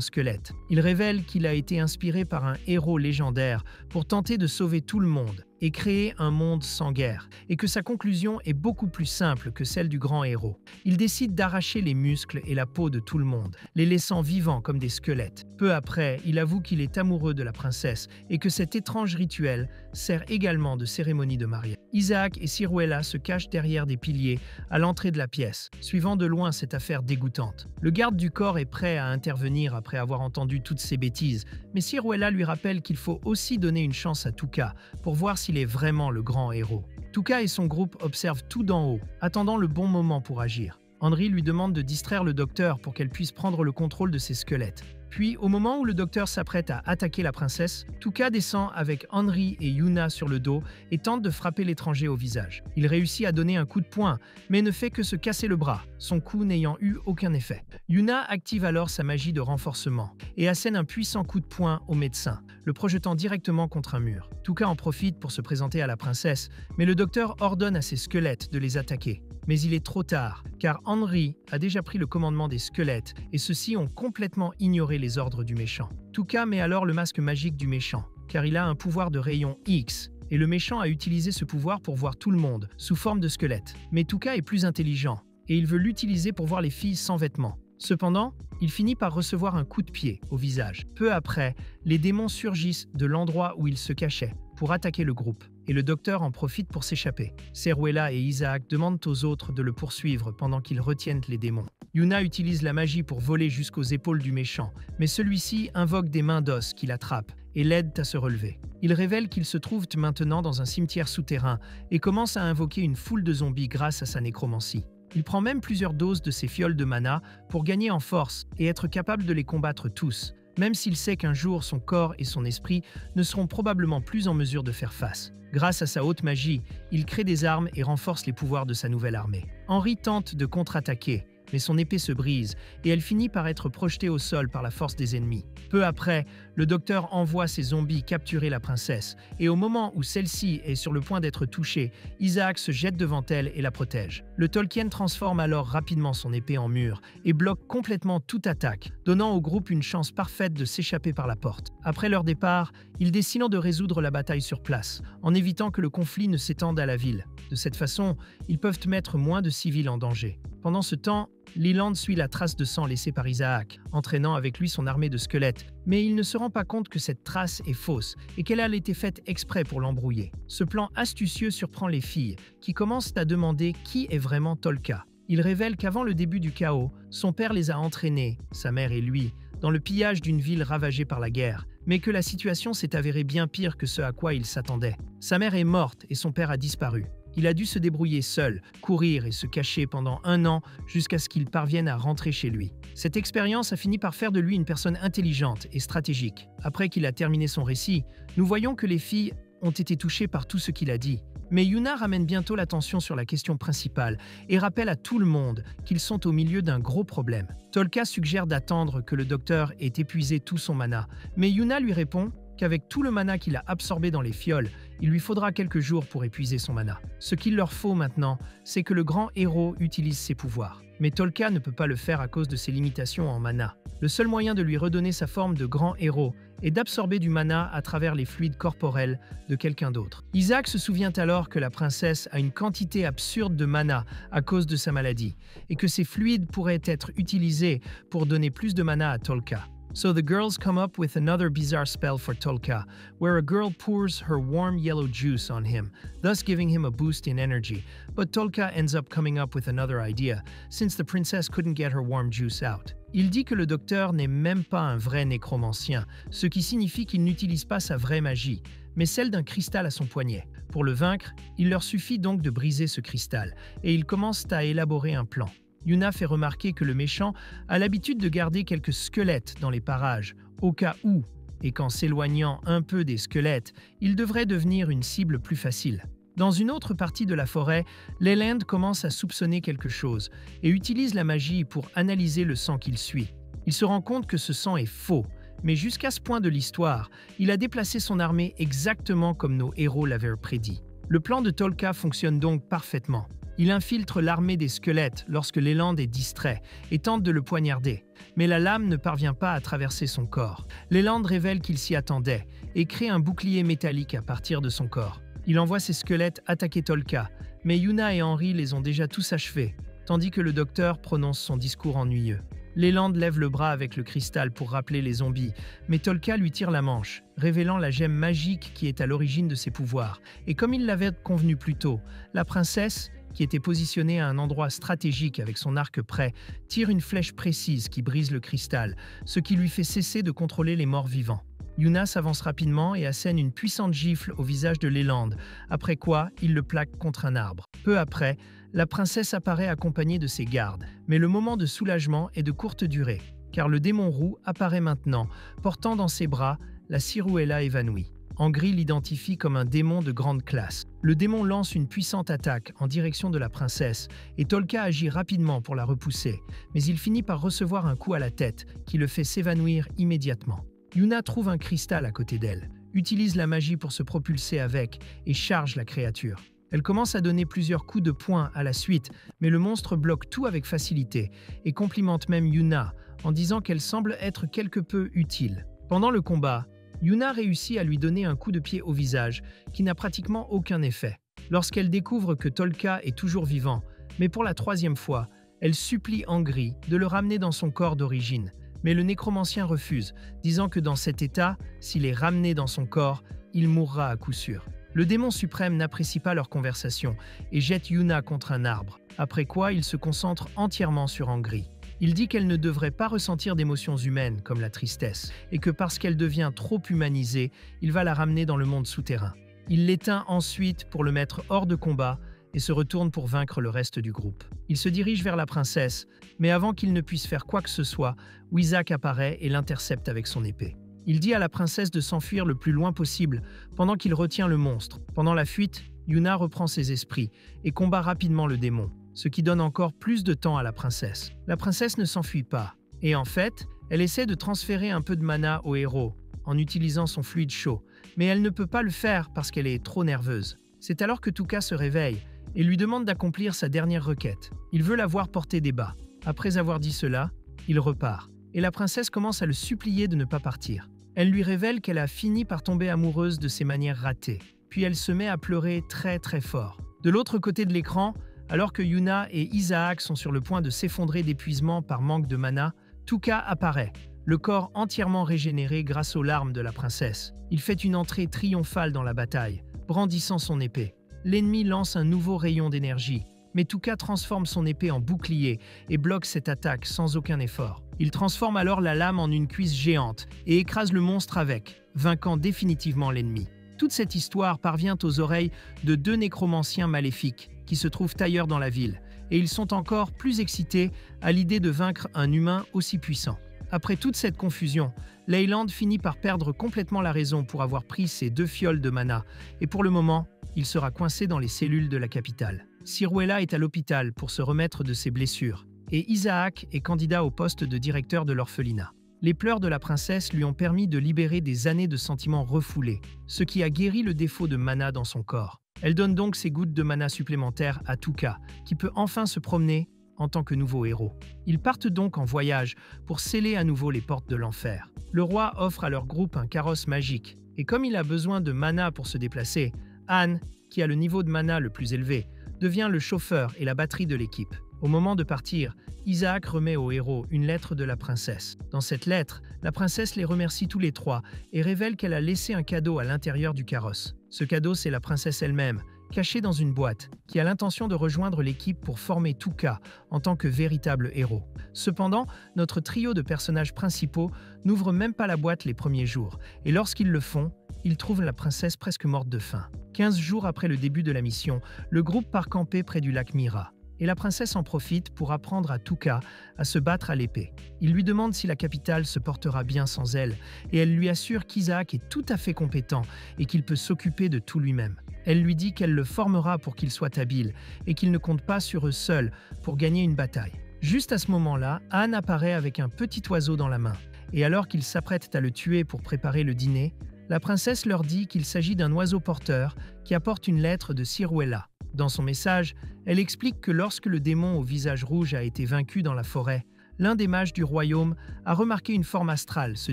squelette. Il révèle qu'il a été inspiré par un héros légendaire pour tenter de sauver tout le monde et créer un monde sans guerre, et que sa conclusion est beaucoup plus simple que celle du grand héros. Il décide d'arracher les muscles et la peau de tout le monde, les laissant vivants comme des squelettes. Peu après, il avoue qu'il est amoureux de la princesse et que cet étrange rituel sert également de cérémonie de mariage. Isaac et Siruela se cachent derrière des piliers à l'entrée de la pièce, suivant de loin cette affaire dégoûtante. Le garde du corps est prêt à intervenir après avoir entendu toutes ces bêtises, mais Siruela lui rappelle qu'il faut aussi donner une chance à Tuka pour voir s'il est vraiment le grand héros. Tuka et son groupe observent tout d'en haut, attendant le bon moment pour agir. Henri lui demande de distraire le docteur pour qu'elle puisse prendre le contrôle de ses squelettes. Puis, au moment où le docteur s'apprête à attaquer la princesse, Tuka descend avec Henri et Yuna sur le dos et tente de frapper l'étranger au visage. Il réussit à donner un coup de poing, mais ne fait que se casser le bras, son coup n'ayant eu aucun effet. Yuna active alors sa magie de renforcement et assène un puissant coup de poing au médecin, le projetant directement contre un mur. Tuka en profite pour se présenter à la princesse, mais le docteur ordonne à ses squelettes de les attaquer. Mais il est trop tard, car Henry a déjà pris le commandement des squelettes et ceux-ci ont complètement ignoré les ordres du méchant. Touka met alors le masque magique du méchant, car il a un pouvoir de rayon X, et le méchant a utilisé ce pouvoir pour voir tout le monde, sous forme de squelette. Mais Touka est plus intelligent, et il veut l'utiliser pour voir les filles sans vêtements. Cependant, il finit par recevoir un coup de pied au visage. Peu après, les démons surgissent de l'endroit où ils se cachaient pour attaquer le groupe, et le docteur en profite pour s'échapper. Ceruella et Isaac demandent aux autres de le poursuivre pendant qu'ils retiennent les démons. Yuna utilise la magie pour voler jusqu'aux épaules du méchant, mais celui-ci invoque des mains d'os qui l'attrapent et l'aident à se relever. Il révèle qu'il se trouve maintenant dans un cimetière souterrain et commence à invoquer une foule de zombies grâce à sa nécromancie. Il prend même plusieurs doses de ses fioles de mana pour gagner en force et être capable de les combattre tous, même s'il sait qu'un jour son corps et son esprit ne seront probablement plus en mesure de faire face. Grâce à sa haute magie, il crée des armes et renforce les pouvoirs de sa nouvelle armée. Henry tente de contre-attaquer, mais son épée se brise et elle finit par être projetée au sol par la force des ennemis. Peu après, le docteur envoie ses zombies capturer la princesse et au moment où celle-ci est sur le point d'être touchée, Isaac se jette devant elle et la protège. Le Tolkien transforme alors rapidement son épée en mur et bloque complètement toute attaque, donnant au groupe une chance parfaite de s'échapper par la porte. Après leur départ, ils décident de résoudre la bataille sur place, en évitant que le conflit ne s'étende à la ville. De cette façon, ils peuvent mettre moins de civils en danger. Pendant ce temps, Leland suit la trace de sang laissée par Isaac, entraînant avec lui son armée de squelettes, mais il ne se rend pas compte que cette trace est fausse et qu'elle a été faite exprès pour l'embrouiller. Ce plan astucieux surprend les filles, qui commencent à demander qui est vraiment Tolka. Il révèle qu'avant le début du chaos, son père les a entraînés, sa mère et lui, dans le pillage d'une ville ravagée par la guerre, mais que la situation s'est avérée bien pire que ce à quoi il s'attendait. Sa mère est morte et son père a disparu. Il a dû se débrouiller seul, courir et se cacher pendant 1 an jusqu'à ce qu'il parvienne à rentrer chez lui. Cette expérience a fini par faire de lui une personne intelligente et stratégique. Après qu'il a terminé son récit, nous voyons que les filles ont été touchées par tout ce qu'il a dit. Mais Yuna ramène bientôt l'attention sur la question principale et rappelle à tout le monde qu'ils sont au milieu d'un gros problème. Tolka suggère d'attendre que le docteur ait épuisé tout son mana, mais Yuna lui répond qu'avec tout le mana qu'il a absorbé dans les fioles, il lui faudra quelques jours pour épuiser son mana. Ce qu'il leur faut maintenant, c'est que le grand héros utilise ses pouvoirs. Mais Tolka ne peut pas le faire à cause de ses limitations en mana. Le seul moyen de lui redonner sa forme de grand héros est d'absorber du mana à travers les fluides corporels de quelqu'un d'autre. Isaac se souvient alors que la princesse a une quantité absurde de mana à cause de sa maladie, et que ces fluides pourraient être utilisés pour donner plus de mana à Tolka. So the girls come up with another bizarre spell for Tolka, where a girl pours her warm yellow juice on him, thus giving him a boost in energy. But Tolka ends up coming up with another idea, since the princess couldn't get her warm juice out. Il dit que le docteur n'est même pas un vrai nécromancien, ce qui signifie qu'il n'utilise pas sa vraie magie, mais celle d'un cristal à son poignet. Pour le vaincre, il leur suffit donc de briser ce cristal, et ils commencent à élaborer un plan. Yuna fait remarquer que le méchant a l'habitude de garder quelques squelettes dans les parages, au cas où, et qu'en s'éloignant un peu des squelettes, il devrait devenir une cible plus facile. Dans une autre partie de la forêt, Leland commence à soupçonner quelque chose et utilise la magie pour analyser le sang qu'il suit. Il se rend compte que ce sang est faux, mais jusqu'à ce point de l'histoire, il a déplacé son armée exactement comme nos héros l'avaient prédit. Le plan de Tolka fonctionne donc parfaitement. Il infiltre l'armée des squelettes lorsque Leland est distrait et tente de le poignarder, mais la lame ne parvient pas à traverser son corps. Leland révèle qu'il s'y attendait et crée un bouclier métallique à partir de son corps. Il envoie ses squelettes attaquer Tolka, mais Yuna et Henry les ont déjà tous achevés, tandis que le docteur prononce son discours ennuyeux. Leland lève le bras avec le cristal pour rappeler les zombies, mais Tolka lui tire la manche, révélant la gemme magique qui est à l'origine de ses pouvoirs. Et comme il l'avait convenu plus tôt, la princesse, qui était positionnée à un endroit stratégique avec son arc prêt, tire une flèche précise qui brise le cristal, ce qui lui fait cesser de contrôler les morts vivants. Yuna s'avance rapidement et assène une puissante gifle au visage de Leland, après quoi il le plaque contre un arbre. Peu après, la princesse apparaît accompagnée de ses gardes, mais le moment de soulagement est de courte durée, car le démon roux apparaît maintenant, portant dans ses bras la Ciruella évanouie. Angry l'identifie comme un démon de grande classe. Le démon lance une puissante attaque en direction de la princesse et Tolka agit rapidement pour la repousser, mais il finit par recevoir un coup à la tête qui le fait s'évanouir immédiatement. Yuna trouve un cristal à côté d'elle, utilise la magie pour se propulser avec et charge la créature. Elle commence à donner plusieurs coups de poing à la suite, mais le monstre bloque tout avec facilité et complimente même Yuna en disant qu'elle semble être quelque peu utile. Pendant le combat, Yuna réussit à lui donner un coup de pied au visage qui n'a pratiquement aucun effet. Lorsqu'elle découvre que Tolka est toujours vivant, mais pour la troisième fois, elle supplie Angry de le ramener dans son corps d'origine. Mais le nécromancien refuse, disant que dans cet état, s'il est ramené dans son corps, il mourra à coup sûr. Le démon suprême n'apprécie pas leur conversation et jette Yuna contre un arbre, après quoi il se concentre entièrement sur Angry. Il dit qu'elle ne devrait pas ressentir d'émotions humaines comme la tristesse, et que parce qu'elle devient trop humanisée, il va la ramener dans le monde souterrain. Il l'éteint ensuite pour le mettre hors de combat et se retourne pour vaincre le reste du groupe. Il se dirige vers la princesse, mais avant qu'il ne puisse faire quoi que ce soit, Wizak apparaît et l'intercepte avec son épée. Il dit à la princesse de s'enfuir le plus loin possible pendant qu'il retient le monstre. Pendant la fuite, Yuna reprend ses esprits et combat rapidement le démon, ce qui donne encore plus de temps à la princesse. La princesse ne s'enfuit pas, et en fait, elle essaie de transférer un peu de mana au héros en utilisant son fluide chaud, mais elle ne peut pas le faire parce qu'elle est trop nerveuse. C'est alors que Tuka se réveille et lui demande d'accomplir sa dernière requête. Il veut la voir porter des bas. Après avoir dit cela, il repart, et la princesse commence à le supplier de ne pas partir. Elle lui révèle qu'elle a fini par tomber amoureuse de ses manières ratées, puis elle se met à pleurer très très fort. De l'autre côté de l'écran, alors que Yuna et Isaac sont sur le point de s'effondrer d'épuisement par manque de mana, Tuka apparaît, le corps entièrement régénéré grâce aux larmes de la princesse. Il fait une entrée triomphale dans la bataille, brandissant son épée. L'ennemi lance un nouveau rayon d'énergie, mais Tuka transforme son épée en bouclier et bloque cette attaque sans aucun effort. Il transforme alors la lame en une cuisse géante et écrase le monstre avec, vainquant définitivement l'ennemi. Toute cette histoire parvient aux oreilles de deux nécromanciens maléfiques qui se trouvent ailleurs dans la ville, et ils sont encore plus excités à l'idée de vaincre un humain aussi puissant. Après toute cette confusion, Leyland finit par perdre complètement la raison pour avoir pris ses 2 fioles de mana, et pour le moment, il sera coincé dans les cellules de la capitale. Ciruela est à l'hôpital pour se remettre de ses blessures, et Isaac est candidat au poste de directeur de l'orphelinat. Les pleurs de la princesse lui ont permis de libérer des années de sentiments refoulés, ce qui a guéri le défaut de mana dans son corps. Elle donne donc ses gouttes de mana supplémentaires à Tuka, qui peut enfin se promener en tant que nouveau héros. Ils partent donc en voyage pour sceller à nouveau les portes de l'enfer. Le roi offre à leur groupe un carrosse magique, et comme il a besoin de mana pour se déplacer, Anne, qui a le niveau de mana le plus élevé, devient le chauffeur et la batterie de l'équipe. Au moment de partir, Isaac remet au héros une lettre de la princesse. Dans cette lettre, la princesse les remercie tous les trois et révèle qu'elle a laissé un cadeau à l'intérieur du carrosse. Ce cadeau, c'est la princesse elle-même, cachée dans une boîte, qui a l'intention de rejoindre l'équipe pour former Tuka en tant que véritable héros. Cependant, notre trio de personnages principaux n'ouvre même pas la boîte les premiers jours, et lorsqu'ils le font, ils trouvent la princesse presque morte de faim. 15 jours après le début de la mission, le groupe part camper près du lac Mira. Et la princesse en profite pour apprendre à Tuka à se battre à l'épée. Il lui demande si la capitale se portera bien sans elle, et elle lui assure qu'Isaac est tout à fait compétent et qu'il peut s'occuper de tout lui-même. Elle lui dit qu'elle le formera pour qu'il soit habile, et qu'il ne compte pas sur eux seuls pour gagner une bataille. Juste à ce moment-là, Anne apparaît avec un petit oiseau dans la main, et alors qu'ils s'apprêtent à le tuer pour préparer le dîner, la princesse leur dit qu'il s'agit d'un oiseau porteur qui apporte une lettre de Ciruela. Dans son message, elle explique que lorsque le démon au visage rouge a été vaincu dans la forêt, l'un des mages du royaume a remarqué une forme astrale se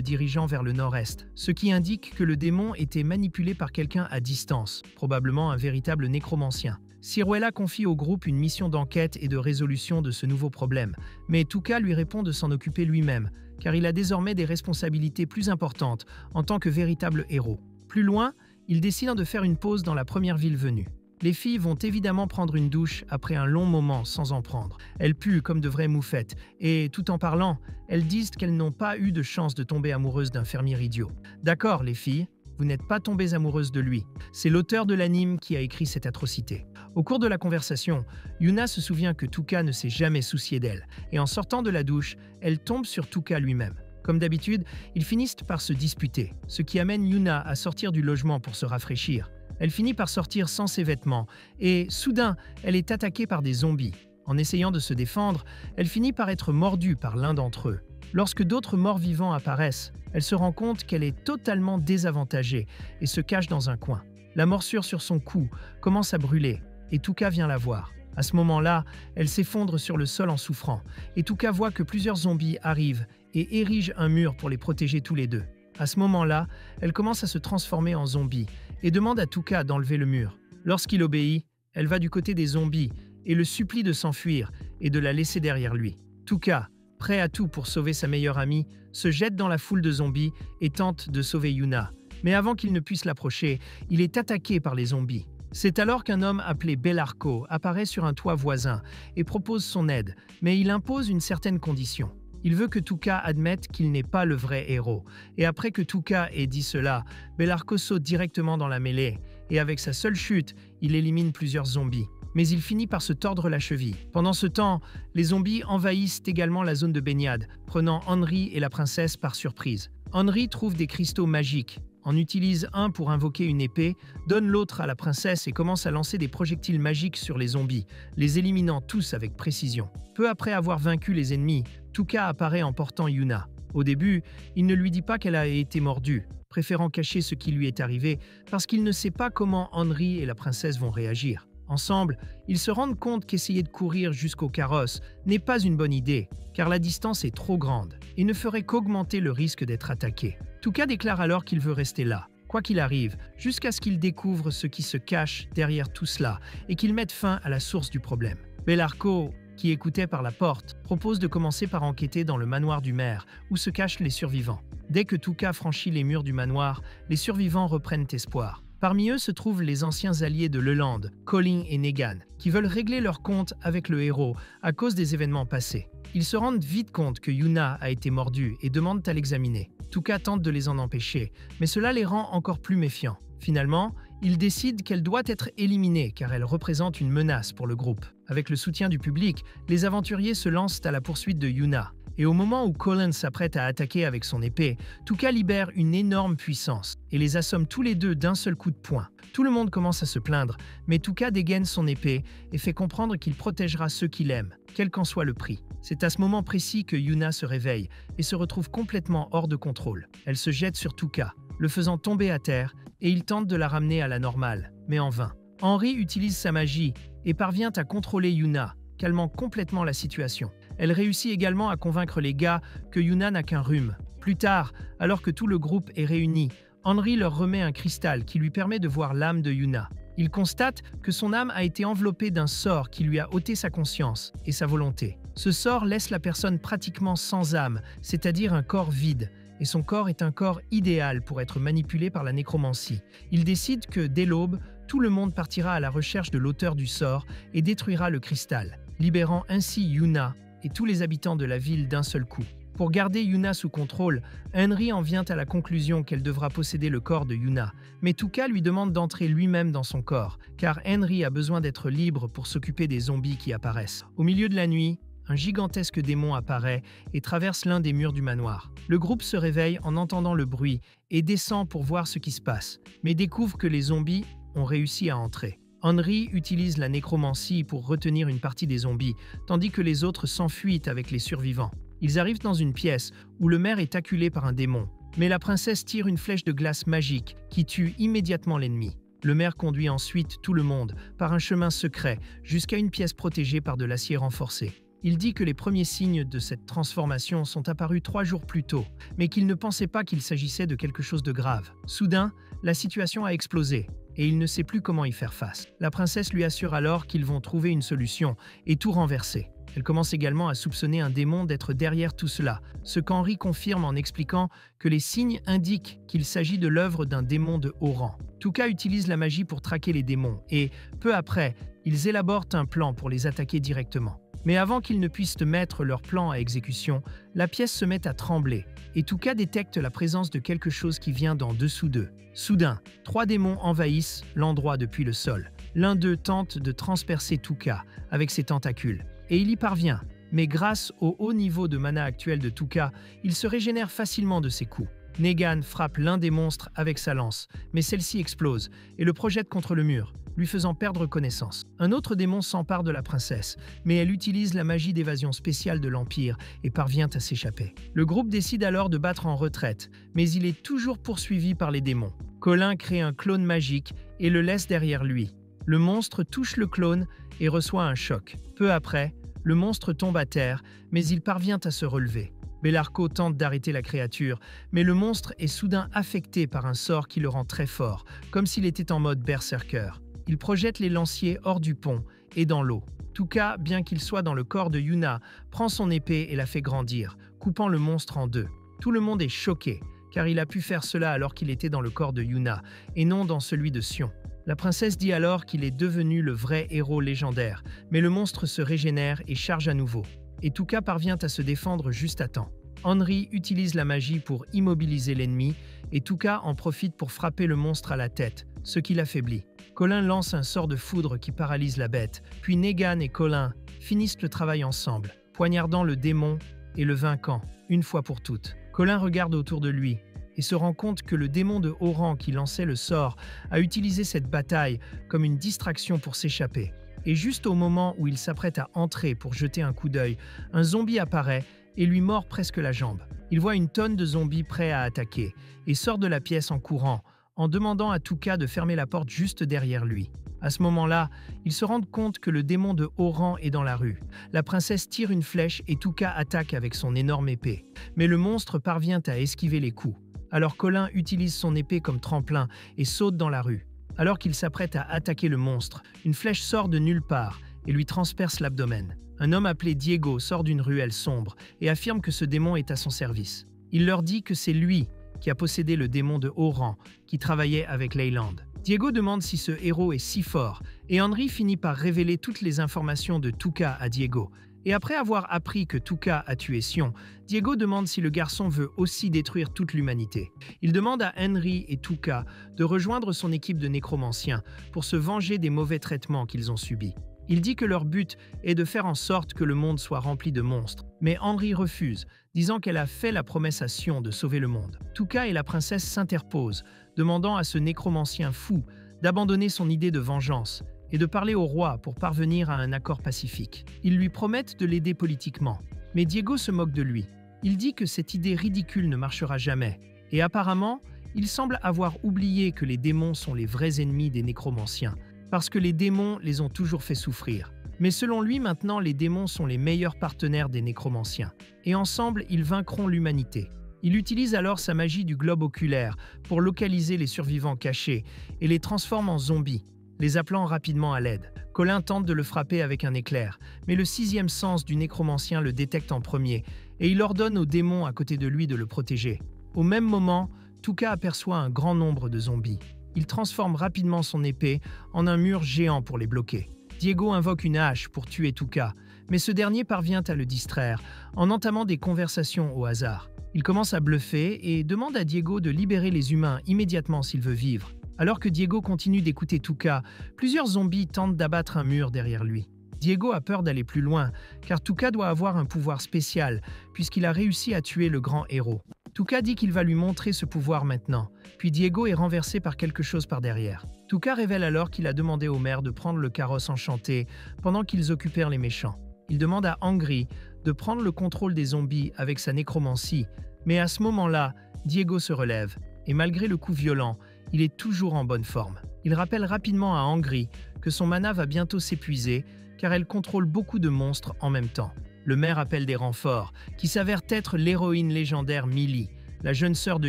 dirigeant vers le nord-est, ce qui indique que le démon était manipulé par quelqu'un à distance, probablement un véritable nécromancien. Ciruela confie au groupe une mission d'enquête et de résolution de ce nouveau problème, mais Tuka lui répond de s'en occuper lui-même, car il a désormais des responsabilités plus importantes en tant que véritable héros. Plus loin, ils décident de faire une pause dans la première ville venue. Les filles vont évidemment prendre une douche après un long moment sans en prendre. Elles puent comme de vraies moufettes, et tout en parlant, elles disent qu'elles n'ont pas eu de chance de tomber amoureuses d'un fermier idiot. D'accord, les filles, vous n'êtes pas tombées amoureuses de lui. C'est l'auteur de l'anime qui a écrit cette atrocité. Au cours de la conversation, Yuna se souvient que Tuka ne s'est jamais soucié d'elle, et en sortant de la douche, elle tombe sur Tuka lui-même. Comme d'habitude, ils finissent par se disputer, ce qui amène Yuna à sortir du logement pour se rafraîchir. Elle finit par sortir sans ses vêtements, et soudain, elle est attaquée par des zombies. En essayant de se défendre, elle finit par être mordue par l'un d'entre eux. Lorsque d'autres morts-vivants apparaissent, elle se rend compte qu'elle est totalement désavantagée et se cache dans un coin. La morsure sur son cou commence à brûler, et Tuka vient la voir. À ce moment-là, elle s'effondre sur le sol en souffrant, et Tuka voit que plusieurs zombies arrivent et érigent un mur pour les protéger tous les deux. À ce moment-là, elle commence à se transformer en zombie et demande à Tuka d'enlever le mur. Lorsqu'il obéit, elle va du côté des zombies et le supplie de s'enfuir et de la laisser derrière lui. Tuka, prêt à tout pour sauver sa meilleure amie, se jette dans la foule de zombies et tente de sauver Yuna. Mais avant qu'il ne puisse l'approcher, il est attaqué par les zombies. C'est alors qu'un homme appelé Belarco apparaît sur un toit voisin et propose son aide, mais il impose une certaine condition. Il veut que Tuka admette qu'il n'est pas le vrai héros. Et après que Tuka ait dit cela, Belarco saute directement dans la mêlée, et avec sa seule chute, il élimine plusieurs zombies. Mais il finit par se tordre la cheville. Pendant ce temps, les zombies envahissent également la zone de baignade, prenant Henry et la princesse par surprise. Henry trouve des cristaux magiques, en utilise un pour invoquer une épée, donne l'autre à la princesse et commence à lancer des projectiles magiques sur les zombies, les éliminant tous avec précision. Peu après avoir vaincu les ennemis, Tuka apparaît en portant Yuna. Au début, il ne lui dit pas qu'elle a été mordue, préférant cacher ce qui lui est arrivé parce qu'il ne sait pas comment Henry et la princesse vont réagir. Ensemble, ils se rendent compte qu'essayer de courir jusqu'au carrosse n'est pas une bonne idée, car la distance est trop grande et ne ferait qu'augmenter le risque d'être attaqué. Tuka déclare alors qu'il veut rester là, quoi qu'il arrive, jusqu'à ce qu'il découvre ce qui se cache derrière tout cela et qu'il mette fin à la source du problème. Belarco, qui écoutait par la porte, propose de commencer par enquêter dans le manoir du maire, où se cachent les survivants. Dès que Tuka franchit les murs du manoir, les survivants reprennent espoir. Parmi eux se trouvent les anciens alliés de Leland, Colin et Negan, qui veulent régler leur compte avec le héros à cause des événements passés. Ils se rendent vite compte que Yuna a été mordue et demandent à l'examiner. Tuka tente de les en empêcher, mais cela les rend encore plus méfiants. Finalement, ils décident qu'elle doit être éliminée car elle représente une menace pour le groupe. Avec le soutien du public, les aventuriers se lancent à la poursuite de Yuna. Et au moment où Colin s'apprête à attaquer avec son épée, Tuka libère une énorme puissance et les assomme tous les deux d'un seul coup de poing. Tout le monde commence à se plaindre, mais Tuka dégaine son épée et fait comprendre qu'il protégera ceux qu'il aime, quel qu'en soit le prix. C'est à ce moment précis que Yuna se réveille et se retrouve complètement hors de contrôle. Elle se jette sur Tuka, le faisant tomber à terre, et il tente de la ramener à la normale, mais en vain. Henry utilise sa magie et parvient à contrôler Yuna, calmant complètement la situation. Elle réussit également à convaincre les gars que Yuna n'a qu'un rhume. Plus tard, alors que tout le groupe est réuni, Henry leur remet un cristal qui lui permet de voir l'âme de Yuna. Il constate que son âme a été enveloppée d'un sort qui lui a ôté sa conscience et sa volonté. Ce sort laisse la personne pratiquement sans âme, c'est-à-dire un corps vide, et son corps est un corps idéal pour être manipulé par la nécromancie. Il décide que, dès l'aube, tout le monde partira à la recherche de l'auteur du sort et détruira le cristal, libérant ainsi Yuna et tous les habitants de la ville d'un seul coup. Pour garder Yuna sous contrôle, Henry en vient à la conclusion qu'elle devra posséder le corps de Yuna, mais Tuka lui demande d'entrer lui-même dans son corps, car Henry a besoin d'être libre pour s'occuper des zombies qui apparaissent. Au milieu de la nuit, un gigantesque démon apparaît et traverse l'un des murs du manoir. Le groupe se réveille en entendant le bruit et descend pour voir ce qui se passe, mais découvre que les zombies ont réussi à entrer. Henry utilise la nécromancie pour retenir une partie des zombies, tandis que les autres s'enfuient avec les survivants. Ils arrivent dans une pièce où le maire est acculé par un démon, mais la princesse tire une flèche de glace magique qui tue immédiatement l'ennemi. Le maire conduit ensuite tout le monde par un chemin secret jusqu'à une pièce protégée par de l'acier renforcé. Il dit que les premiers signes de cette transformation sont apparus 3 jours plus tôt, mais qu'il ne pensait pas qu'il s'agissait de quelque chose de grave. Soudain, la situation a explosé, et il ne sait plus comment y faire face. La princesse lui assure alors qu'ils vont trouver une solution et tout renverser. Elle commence également à soupçonner un démon d'être derrière tout cela, ce qu'Henry confirme en expliquant que les signes indiquent qu'il s'agit de l'œuvre d'un démon de haut rang. Tuka utilise la magie pour traquer les démons et, peu après, ils élaborent un plan pour les attaquer directement. Mais avant qu'ils ne puissent mettre leur plan à exécution, la pièce se met à trembler et Tuka détecte la présence de quelque chose qui vient d'en dessous d'eux. Soudain, 3 démons envahissent l'endroit depuis le sol. L'un d'eux tente de transpercer Tuka avec ses tentacules et il y parvient. Mais grâce au haut niveau de mana actuel de Tuka, il se régénère facilement de ses coups. Negan frappe l'un des monstres avec sa lance, mais celle-ci explose et le projette contre le mur, lui faisant perdre connaissance. Un autre démon s'empare de la princesse, mais elle utilise la magie d'évasion spéciale de l'Empire et parvient à s'échapper. Le groupe décide alors de battre en retraite, mais il est toujours poursuivi par les démons. Colin crée un clone magique et le laisse derrière lui. Le monstre touche le clone et reçoit un choc. Peu après, le monstre tombe à terre, mais il parvient à se relever. Belarco tente d'arrêter la créature, mais le monstre est soudain affecté par un sort qui le rend très fort, comme s'il était en mode berserker. Il projette les lanciers hors du pont et dans l'eau. Tuka, bien qu'il soit dans le corps de Yuna, prend son épée et la fait grandir, coupant le monstre en deux. Tout le monde est choqué, car il a pu faire cela alors qu'il était dans le corps de Yuna, et non dans celui de Sion. La princesse dit alors qu'il est devenu le vrai héros légendaire, mais le monstre se régénère et charge à nouveau. Et Tuka parvient à se défendre juste à temps. Henry utilise la magie pour immobiliser l'ennemi, et Tuka en profite pour frapper le monstre à la tête, ce qui l'affaiblit. Colin lance un sort de foudre qui paralyse la bête, puis Negan et Colin finissent le travail ensemble, poignardant le démon et le vainquant, une fois pour toutes. Colin regarde autour de lui et se rend compte que le démon de haut rang qui lançait le sort a utilisé cette bataille comme une distraction pour s'échapper. Et juste au moment où il s'apprête à entrer pour jeter un coup d'œil, un zombie apparaît et lui mord presque la jambe. Il voit une tonne de zombies prêts à attaquer et sort de la pièce en courant, en demandant à Tuka de fermer la porte juste derrière lui. À ce moment-là, ils se rendent compte que le démon de haut rang est dans la rue. La princesse tire une flèche et Tuka attaque avec son énorme épée. Mais le monstre parvient à esquiver les coups. Alors Colin utilise son épée comme tremplin et saute dans la rue. Alors qu'il s'apprête à attaquer le monstre, une flèche sort de nulle part et lui transperce l'abdomen. Un homme appelé Diego sort d'une ruelle sombre et affirme que ce démon est à son service. Il leur dit que c'est lui qui a possédé le démon de haut rang qui travaillait avec Leyland. Diego demande si ce héros est si fort et Henry finit par révéler toutes les informations de Tuka à Diego. Et après avoir appris que Tuka a tué Sion, Diego demande si le garçon veut aussi détruire toute l'humanité. Il demande à Henry et Tuka de rejoindre son équipe de nécromanciens pour se venger des mauvais traitements qu'ils ont subis. Il dit que leur but est de faire en sorte que le monde soit rempli de monstres. Mais Henry refuse, disant qu'elle a fait la promesse à Sion de sauver le monde. Tuka et la princesse s'interposent, demandant à ce nécromancien fou d'abandonner son idée de vengeance et de parler au roi pour parvenir à un accord pacifique. Ils lui promettent de l'aider politiquement, mais Diego se moque de lui. Il dit que cette idée ridicule ne marchera jamais, et apparemment, il semble avoir oublié que les démons sont les vrais ennemis des nécromanciens, parce que les démons les ont toujours fait souffrir. Mais selon lui, maintenant, les démons sont les meilleurs partenaires des nécromanciens, et ensemble, ils vaincront l'humanité. Il utilise alors sa magie du globe oculaire pour localiser les survivants cachés et les transforme en zombies, les appelant rapidement à l'aide. Colin tente de le frapper avec un éclair, mais le sixième sens du nécromancien le détecte en premier, et il ordonne au démon à côté de lui de le protéger. Au même moment, Tuka aperçoit un grand nombre de zombies. Il transforme rapidement son épée en un mur géant pour les bloquer. Diego invoque une hache pour tuer Tuka, mais ce dernier parvient à le distraire en entamant des conversations au hasard. Il commence à bluffer et demande à Diego de libérer les humains immédiatement s'il veut vivre. Alors que Diego continue d'écouter Tuka, plusieurs zombies tentent d'abattre un mur derrière lui. Diego a peur d'aller plus loin, car Tuka doit avoir un pouvoir spécial, puisqu'il a réussi à tuer le grand héros. Tuka dit qu'il va lui montrer ce pouvoir maintenant, puis Diego est renversé par quelque chose par derrière. Tuka révèle alors qu'il a demandé au maire de prendre le carrosse enchanté pendant qu'ils occupèrent les méchants. Il demande à Angry de prendre le contrôle des zombies avec sa nécromancie, mais à ce moment-là, Diego se relève, et malgré le coup violent, il est toujours en bonne forme. Il rappelle rapidement à Angry que son mana va bientôt s'épuiser, car elle contrôle beaucoup de monstres en même temps. Le maire appelle des renforts, qui s'avèrent être l'héroïne légendaire Millie, la jeune sœur de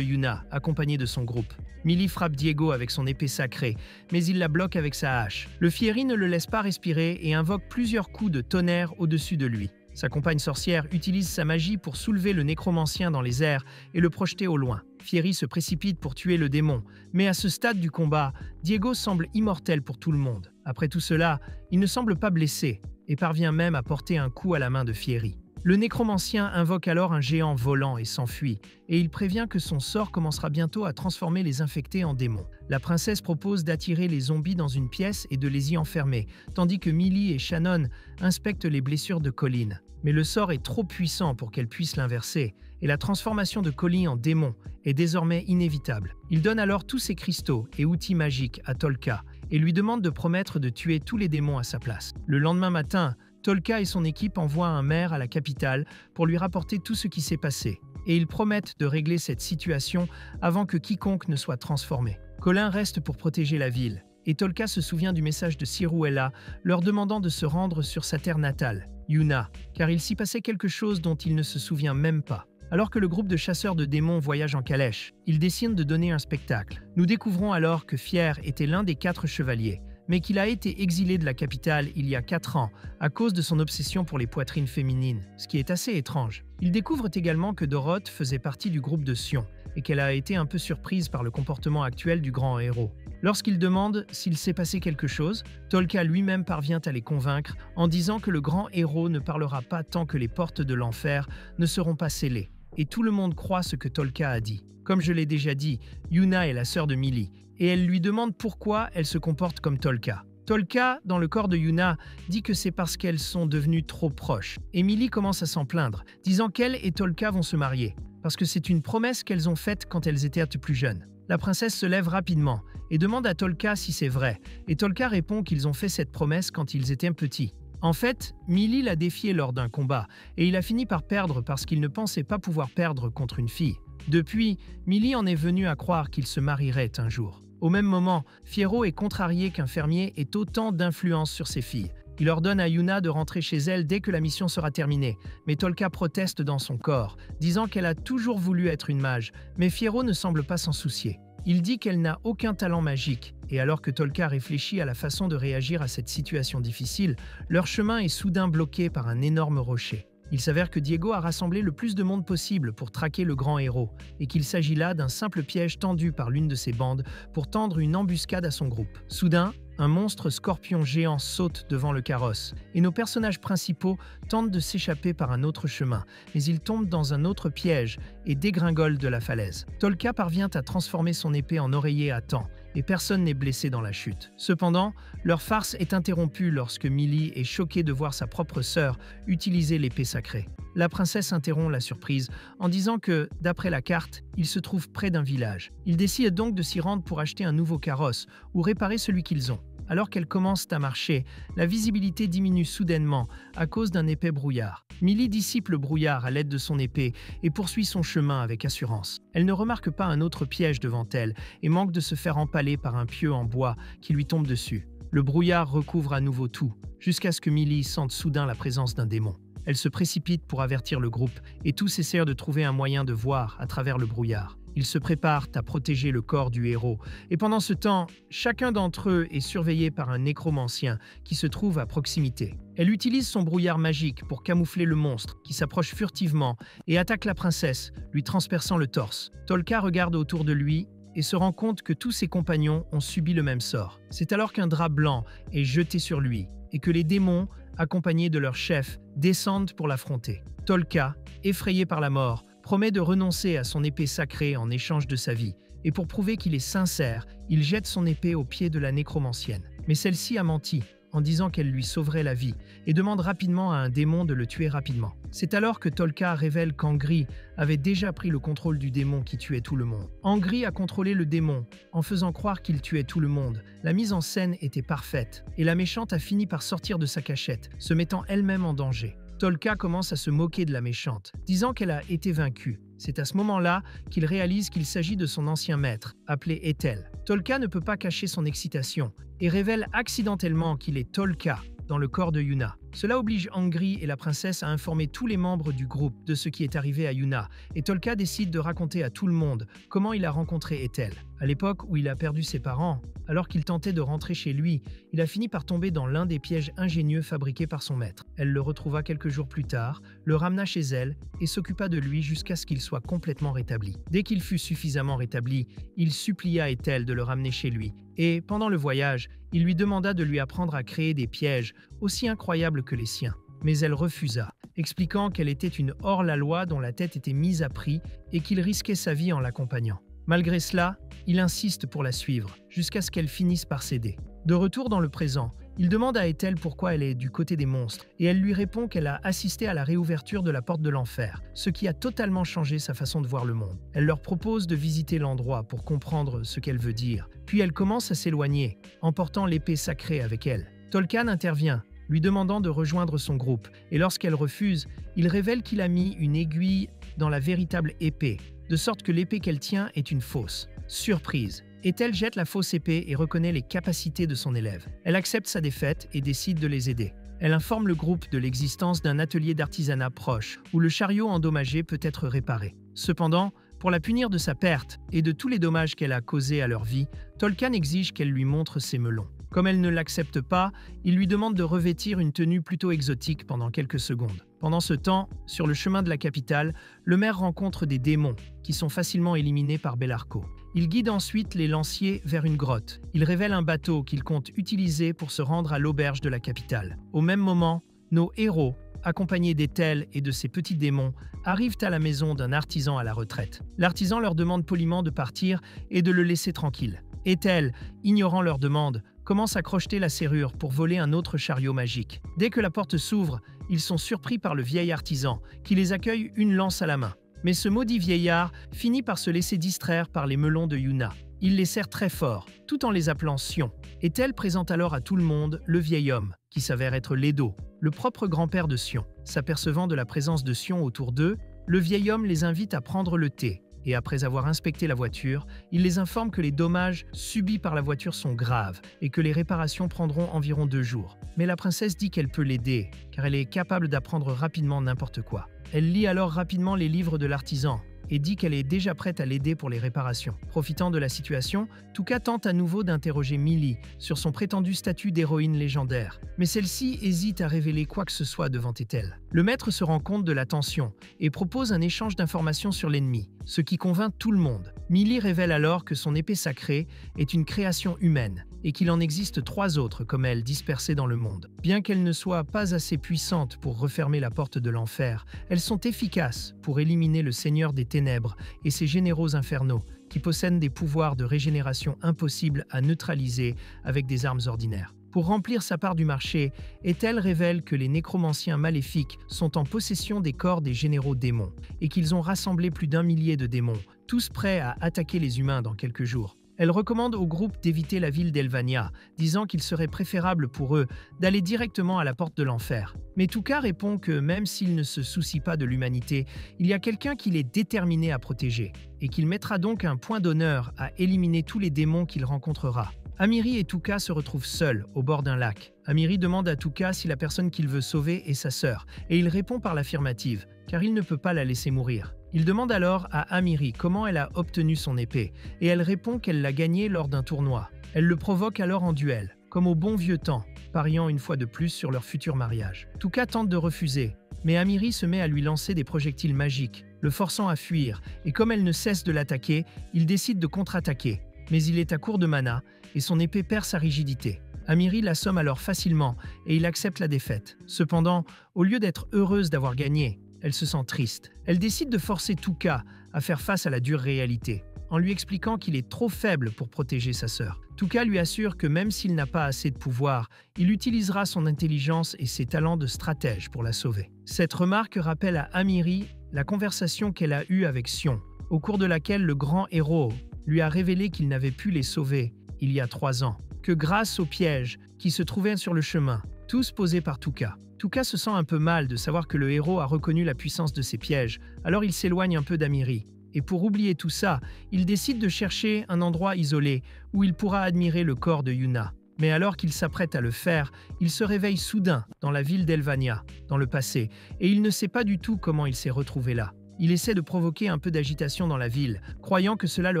Yuna, accompagnée de son groupe. Millie frappe Diego avec son épée sacrée, mais il la bloque avec sa hache. Le Fieri ne le laisse pas respirer et invoque plusieurs coups de tonnerre au-dessus de lui. Sa compagne sorcière utilise sa magie pour soulever le nécromancien dans les airs et le projeter au loin. Fieri se précipite pour tuer le démon, mais à ce stade du combat, Diego semble immortel pour tout le monde. Après tout cela, il ne semble pas blessé et parvient même à porter un coup à la main de Fieri. Le nécromancien invoque alors un géant volant et s'enfuit, et il prévient que son sort commencera bientôt à transformer les infectés en démons. La princesse propose d'attirer les zombies dans une pièce et de les y enfermer, tandis que Millie et Shannon inspectent les blessures de Colin. Mais le sort est trop puissant pour qu'elle puisse l'inverser, et la transformation de Colin en démon est désormais inévitable. Il donne alors tous ses cristaux et outils magiques à Tolka, et lui demande de promettre de tuer tous les démons à sa place. Le lendemain matin, Tolka et son équipe envoient un maire à la capitale pour lui rapporter tout ce qui s'est passé, et ils promettent de régler cette situation avant que quiconque ne soit transformé. Colin reste pour protéger la ville, et Tolka se souvient du message de Ciruella leur demandant de se rendre sur sa terre natale, Yuna, car il s'y passait quelque chose dont il ne se souvient même pas. Alors que le groupe de chasseurs de démons voyage en calèche, ils décident de donner un spectacle. Nous découvrons alors que Fier était l'un des 4 chevaliers, mais qu'il a été exilé de la capitale il y a 4 ans à cause de son obsession pour les poitrines féminines, ce qui est assez étrange. Ils découvrent également que Doroth faisait partie du groupe de Sion et qu'elle a été un peu surprise par le comportement actuel du grand héros. Lorsqu'ils demandent s'il s'est passé quelque chose, Tolka lui-même parvient à les convaincre en disant que le grand héros ne parlera pas tant que les portes de l'enfer ne seront pas scellées. Et tout le monde croit ce que Tolka a dit. Comme je l'ai déjà dit, Yuna est la sœur de Millie, et elle lui demande pourquoi elle se comporte comme Tolka. Tolka, dans le corps de Yuna, dit que c'est parce qu'elles sont devenues trop proches. Et Millie commence à s'en plaindre, disant qu'elle et Tolka vont se marier, parce que c'est une promesse qu'elles ont faite quand elles étaient plus jeunes. La princesse se lève rapidement et demande à Tolka si c'est vrai, et Tolka répond qu'ils ont fait cette promesse quand ils étaient petits. En fait, Millie l'a défié lors d'un combat, et il a fini par perdre parce qu'il ne pensait pas pouvoir perdre contre une fille. Depuis, Millie en est venue à croire qu'il se marierait un jour. Au même moment, Fiyero est contrarié qu'un fermier ait autant d'influence sur ses filles. Il ordonne à Yuna de rentrer chez elle dès que la mission sera terminée, mais Tolka proteste dans son corps, disant qu'elle a toujours voulu être une mage, mais Fiyero ne semble pas s'en soucier. Il dit qu'elle n'a aucun talent magique, et alors que Tolka réfléchit à la façon de réagir à cette situation difficile, leur chemin est soudain bloqué par un énorme rocher. Il s'avère que Diego a rassemblé le plus de monde possible pour traquer le grand héros, et qu'il s'agit là d'un simple piège tendu par l'une de ses bandes pour tendre une embuscade à son groupe. Soudain, un monstre scorpion géant saute devant le carrosse, et nos personnages principaux tentent de s'échapper par un autre chemin, mais ils tombent dans un autre piège et dégringolent de la falaise. Tolka parvient à transformer son épée en oreiller à temps, et personne n'est blessé dans la chute. Cependant, leur farce est interrompue lorsque Millie est choquée de voir sa propre sœur utiliser l'épée sacrée. La princesse interrompt la surprise en disant que, d'après la carte, il se trouve près d'un village. Ils décident donc de s'y rendre pour acheter un nouveau carrosse ou réparer celui qu'ils ont. Alors qu'elles commencent à marcher, la visibilité diminue soudainement à cause d'un épais brouillard. Millie dissipe le brouillard à l'aide de son épée et poursuit son chemin avec assurance. Elle ne remarque pas un autre piège devant elle et manque de se faire empaler par un pieu en bois qui lui tombe dessus. Le brouillard recouvre à nouveau tout, jusqu'à ce que Millie sente soudain la présence d'un démon. Elle se précipite pour avertir le groupe et tous essaient de trouver un moyen de voir à travers le brouillard. Ils se préparent à protéger le corps du héros, et pendant ce temps, chacun d'entre eux est surveillé par un nécromancien qui se trouve à proximité. Elle utilise son brouillard magique pour camoufler le monstre qui s'approche furtivement et attaque la princesse, lui transperçant le torse. Tolka regarde autour de lui et se rend compte que tous ses compagnons ont subi le même sort. C'est alors qu'un drap blanc est jeté sur lui et que les démons, accompagnés de leur chef, descendent pour l'affronter. Tolka, effrayé par la mort, promet de renoncer à son épée sacrée en échange de sa vie, et pour prouver qu'il est sincère, il jette son épée aux pieds de la nécromancienne. Mais celle-ci a menti, en disant qu'elle lui sauverait la vie, et demande rapidement à un démon de le tuer rapidement. C'est alors que Tolka révèle qu'Angri avait déjà pris le contrôle du démon qui tuait tout le monde. Angri a contrôlé le démon, en faisant croire qu'il tuait tout le monde. La mise en scène était parfaite, et la méchante a fini par sortir de sa cachette, se mettant elle-même en danger. Tolka commence à se moquer de la méchante, disant qu'elle a été vaincue. C'est à ce moment-là qu'il réalise qu'il s'agit de son ancien maître, appelé Ethel. Tolka ne peut pas cacher son excitation et révèle accidentellement qu'il est Tolka dans le corps de Yuna. Cela oblige Angri et la princesse à informer tous les membres du groupe de ce qui est arrivé à Yuna, et Tolka décide de raconter à tout le monde comment il a rencontré Ethel. À l'époque où il a perdu ses parents, alors qu'il tentait de rentrer chez lui, il a fini par tomber dans l'un des pièges ingénieux fabriqués par son maître. Elle le retrouva quelques jours plus tard, le ramena chez elle et s'occupa de lui jusqu'à ce qu'il soit complètement rétabli. Dès qu'il fut suffisamment rétabli, il supplia Ethel de le ramener chez lui, et pendant le voyage, il lui demanda de lui apprendre à créer des pièges aussi incroyables que les siens. Mais elle refusa, expliquant qu'elle était une hors-la-loi dont la tête était mise à prix et qu'il risquait sa vie en l'accompagnant. Malgré cela, il insiste pour la suivre, jusqu'à ce qu'elle finisse par céder. De retour dans le présent, il demande à Ethel pourquoi elle est du côté des monstres, et elle lui répond qu'elle a assisté à la réouverture de la porte de l'enfer, ce qui a totalement changé sa façon de voir le monde. Elle leur propose de visiter l'endroit pour comprendre ce qu'elle veut dire, puis elle commence à s'éloigner, emportant l'épée sacrée avec elle. Tolkien intervient, lui demandant de rejoindre son groupe, et lorsqu'elle refuse, il révèle qu'il a mis une aiguille dans la véritable épée, de sorte que l'épée qu'elle tient est une fausse. Surprise! Ethel jette la fausse épée et reconnaît les capacités de son élève. Elle accepte sa défaite et décide de les aider. Elle informe le groupe de l'existence d'un atelier d'artisanat proche où le chariot endommagé peut être réparé. Cependant, pour la punir de sa perte et de tous les dommages qu'elle a causés à leur vie, Tolkien exige qu'elle lui montre ses melons. Comme elle ne l'accepte pas, il lui demande de revêtir une tenue plutôt exotique pendant quelques secondes. Pendant ce temps, sur le chemin de la capitale, le maire rencontre des démons qui sont facilement éliminés par Belarco. Il guide ensuite les lanciers vers une grotte. Il révèle un bateau qu'il compte utiliser pour se rendre à l'auberge de la capitale. Au même moment, nos héros, accompagnés d'Ethel et de ses petits démons, arrivent à la maison d'un artisan à la retraite. L'artisan leur demande poliment de partir et de le laisser tranquille. Ethel, ignorant leur demande, commence à crocheter la serrure pour voler un autre chariot magique. Dès que la porte s'ouvre, ils sont surpris par le vieil artisan, qui les accueille une lance à la main. Mais ce maudit vieillard finit par se laisser distraire par les melons de Yuna. Il les serre très fort, tout en les appelant Sion. Ethel présente alors à tout le monde le vieil homme, qui s'avère être Ledo, le propre grand-père de Sion. S'apercevant de la présence de Sion autour d'eux, le vieil homme les invite à prendre le thé. Et après avoir inspecté la voiture, il les informe que les dommages subis par la voiture sont graves et que les réparations prendront environ 2 jours. Mais la princesse dit qu'elle peut l'aider, car elle est capable d'apprendre rapidement n'importe quoi. Elle lit alors rapidement les livres de l'artisan et dit qu'elle est déjà prête à l'aider pour les réparations. Profitant de la situation, Tuka tente à nouveau d'interroger Millie sur son prétendu statut d'héroïne légendaire. Mais celle-ci hésite à révéler quoi que ce soit devant Ethel. Le maître se rend compte de la tension et propose un échange d'informations sur l'ennemi, ce qui convainc tout le monde. Millie révèle alors que son épée sacrée est une création humaine et qu'il en existe 3 autres comme elle dispersées dans le monde. Bien qu'elles ne soient pas assez puissantes pour refermer la porte de l'enfer, elles sont efficaces pour éliminer le Seigneur des Ténèbres et ses généraux infernaux qui possèdent des pouvoirs de régénération impossibles à neutraliser avec des armes ordinaires. Pour remplir sa part du marché, Ethel révèle que les nécromanciens maléfiques sont en possession des corps des généraux démons et qu'ils ont rassemblé plus d'1 millier de démons, tous prêts à attaquer les humains dans quelques jours. Elle recommande au groupe d'éviter la ville d'Elvania, disant qu'il serait préférable pour eux d'aller directement à la porte de l'enfer. Mais Tuka répond que même s'il ne se soucie pas de l'humanité, il y a quelqu'un qu'il est déterminé à protéger, et qu'il mettra donc un point d'honneur à éliminer tous les démons qu'il rencontrera. Amiri et Tuka se retrouvent seuls au bord d'un lac. Amiri demande à Tuka si la personne qu'il veut sauver est sa sœur, et il répond par l'affirmative, car il ne peut pas la laisser mourir. Il demande alors à Amiri comment elle a obtenu son épée, et elle répond qu'elle l'a gagnée lors d'un tournoi. Elle le provoque alors en duel, comme au bon vieux temps, pariant une fois de plus sur leur futur mariage. Tuka tente de refuser, mais Amiri se met à lui lancer des projectiles magiques, le forçant à fuir, et comme elle ne cesse de l'attaquer, il décide de contre-attaquer. Mais il est à court de mana, et son épée perd sa rigidité. Amiri l'assomme alors facilement, et il accepte la défaite. Cependant, au lieu d'être heureuse d'avoir gagné, elle se sent triste. Elle décide de forcer Tuka à faire face à la dure réalité, en lui expliquant qu'il est trop faible pour protéger sa sœur. Tuka lui assure que même s'il n'a pas assez de pouvoir, il utilisera son intelligence et ses talents de stratège pour la sauver. Cette remarque rappelle à Amiri la conversation qu'elle a eue avec Sion, au cours de laquelle le grand héros lui a révélé qu'il n'avait pu les sauver il y a 3 ans, que grâce aux pièges qui se trouvaient sur le chemin, tous posés par Tuka. Tuka se sent un peu mal de savoir que le héros a reconnu la puissance de ces pièges, alors il s'éloigne un peu d'Amiri. Et pour oublier tout ça, il décide de chercher un endroit isolé où il pourra admirer le corps de Yuna. Mais alors qu'il s'apprête à le faire, il se réveille soudain dans la ville d'Elvania, dans le passé, et il ne sait pas du tout comment il s'est retrouvé là. Il essaie de provoquer un peu d'agitation dans la ville, croyant que cela le